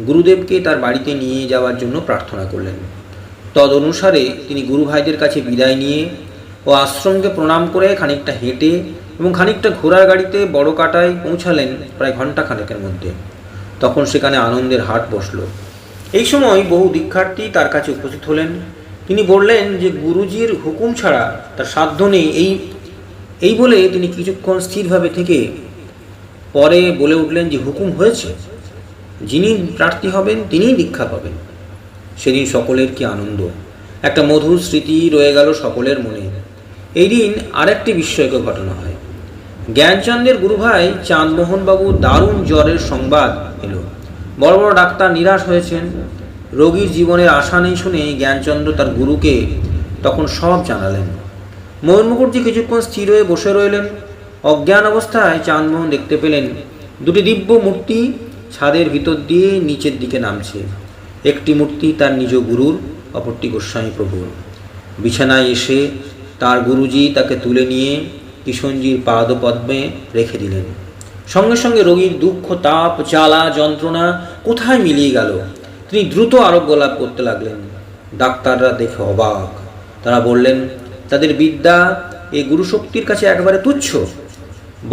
গুরুদেবকে তার বাড়িতে নিয়ে যাওয়ার জন্য প্রার্থনা করলেন। তদ অনুসারে তিনি গুরু ভাইদের কাছে বিদায় নিয়ে ও আশ্রমকে প্রণাম করে খানিকটা হেঁটে এবং খানিকটা ঘোড়ার গাড়িতে বড় কাটায় পৌঁছালেন প্রায় ঘণ্টাখানেকের মধ্যে। তখন সেখানে আনন্দের হাট বসল। এই সময় বহু দীক্ষার্থী তার কাছে উপস্থিত হলেন। তিনি বললেন যে গুরুজির হুকুম ছাড়া তার সাধ্য নেই। এই বলে তিনি কিছুক্ষণ স্থিরভাবে থেকে পরে বলে উঠলেন যে হুকুম হয়েছে, যিনি প্রার্থী হবেন তিনিই দীক্ষা পাবেন। সেদিন সকলের কি আনন্দ! একটা মধুর স্মৃতি রয়ে গেল সকলের মনে। এই দিন আরেকটি বিস্ময়কর ঘটনা হয়। জ্ঞানচন্দ্রের গুরুভাই চাঁদমোহনবাবু দারুণ জ্বরের সংবাদ এলো। বড় বড় ডাক্তার নিরাশ হয়েছেন। রোগীর জীবনের আশা নেই শুনে জ্ঞানচন্দ্র তার গুরুকে তখন সব জানালেন। ময়ূর মুকুটজি কিছুক্ষণ স্থির হয়ে বসে রইলেন। অজ্ঞান অবস্থায় চাঁদমোহন দেখতে পেলেন দুটি দিব্য মূর্তি ছাদের ভিতর দিয়ে নিচের দিকে নামছে। একটি মূর্তি তার নিজ গুরুর, অপরটি গোস্বামী প্রভুর। বিছানায় এসে তার গুরুজি তাকে তুলে নিয়ে কিষণজির পাদপদ্মে রেখে দিলেন। সঙ্গে সঙ্গে রোগীর দুঃখ, তাপ, জ্বালা, যন্ত্রণা কোথায় মিলিয়ে গেল। তিনি দ্রুত আরোগ্য লাভ করতে লাগলেন। ডাক্তাররা দেখে অবাক। তারা বললেন তাদের বিদ্যা এই গুরুশক্তির কাছে একেবারে তুচ্ছ।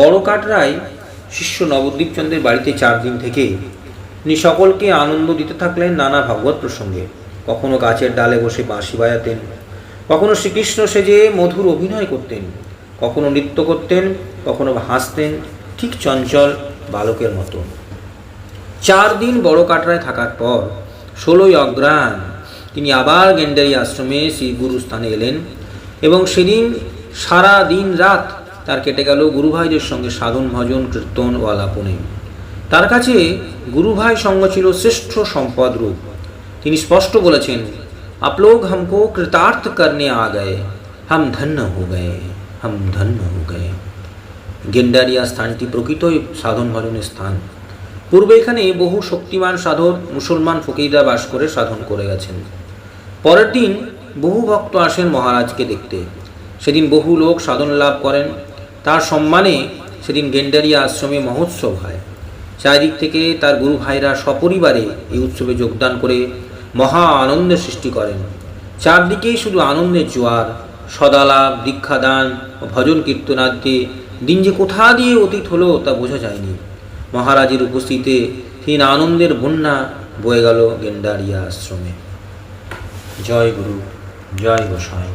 বড় কাটরায় শিষ্য নবদ্বীপচন্দ্রের বাড়িতে 4 দিন থেকে তিনি সকলকে আনন্দ দিতে থাকলেন নানা ভাগবত প্রসঙ্গে। কখনো গাছের ডালে বসে বাঁশি বাজাতেন, কখনো শ্রীকৃষ্ণ সেজে মধুর অভিনয় করতেন, কখনো নৃত্য করতেন, কখনো হাসতেন, ঠিক চঞ্চল বালকের মতো। 4 দিন বড় কাটরায় থাকার পর 16ই অগ্রহায়ণ তিনি আবার গেন্ডারি আশ্রমে শ্রী গুরুস্থানে এলেন এবং সেদিন সারা দিন রাত তার কেটে গেল গুরুভাইদের সঙ্গে সাধন, ভজন, কীর্তন ও আলাপনে। তার কাছে গুরুভাই সঙ্গ ছিল শ্রেষ্ঠ সম্পদ রূপ। তিনি স্পষ্ট বলেছেন, आप लोग हमको कृतार्थ करने आ गए, हम धन्य हो गए, हम धन्य हो गए। গেন্ডারিয়া স্থানটি প্রকৃতই সাধন ভজনের স্থান। পূর্বে এখানে বহু শক্তিমান সাধক মুসলমান ফকিররা বাস করে সাধন করে গেছেন। পরের দিন বহু ভক্ত আসেন মহারাজকে দেখতে। সেদিন বহু লোক সাধন লাভ করেন। তার সম্মানে সেদিন গেন্ডারিয়া আশ্রমে মহোৎসব হয়। চারিদিক থেকে তার গুরু ভাইরা সপরিবারে এই উৎসবে যোগদান করে মহা আনন্দের সৃষ্টি করেন। চারদিকেই শুধু আনন্দের জোয়ার। সদালাপ, দীক্ষাদান ও ভজন কীর্তনাদ্যে দিন যে কোথা দিয়ে অতীত হলো তা বোঝা যায়নি। মহারাজের উপস্থিতিতে সেই আনন্দের বন্যা বয়ে গেল গেন্ডারিয়া আশ্রমে। জয় গুরু, জয় গোসাই।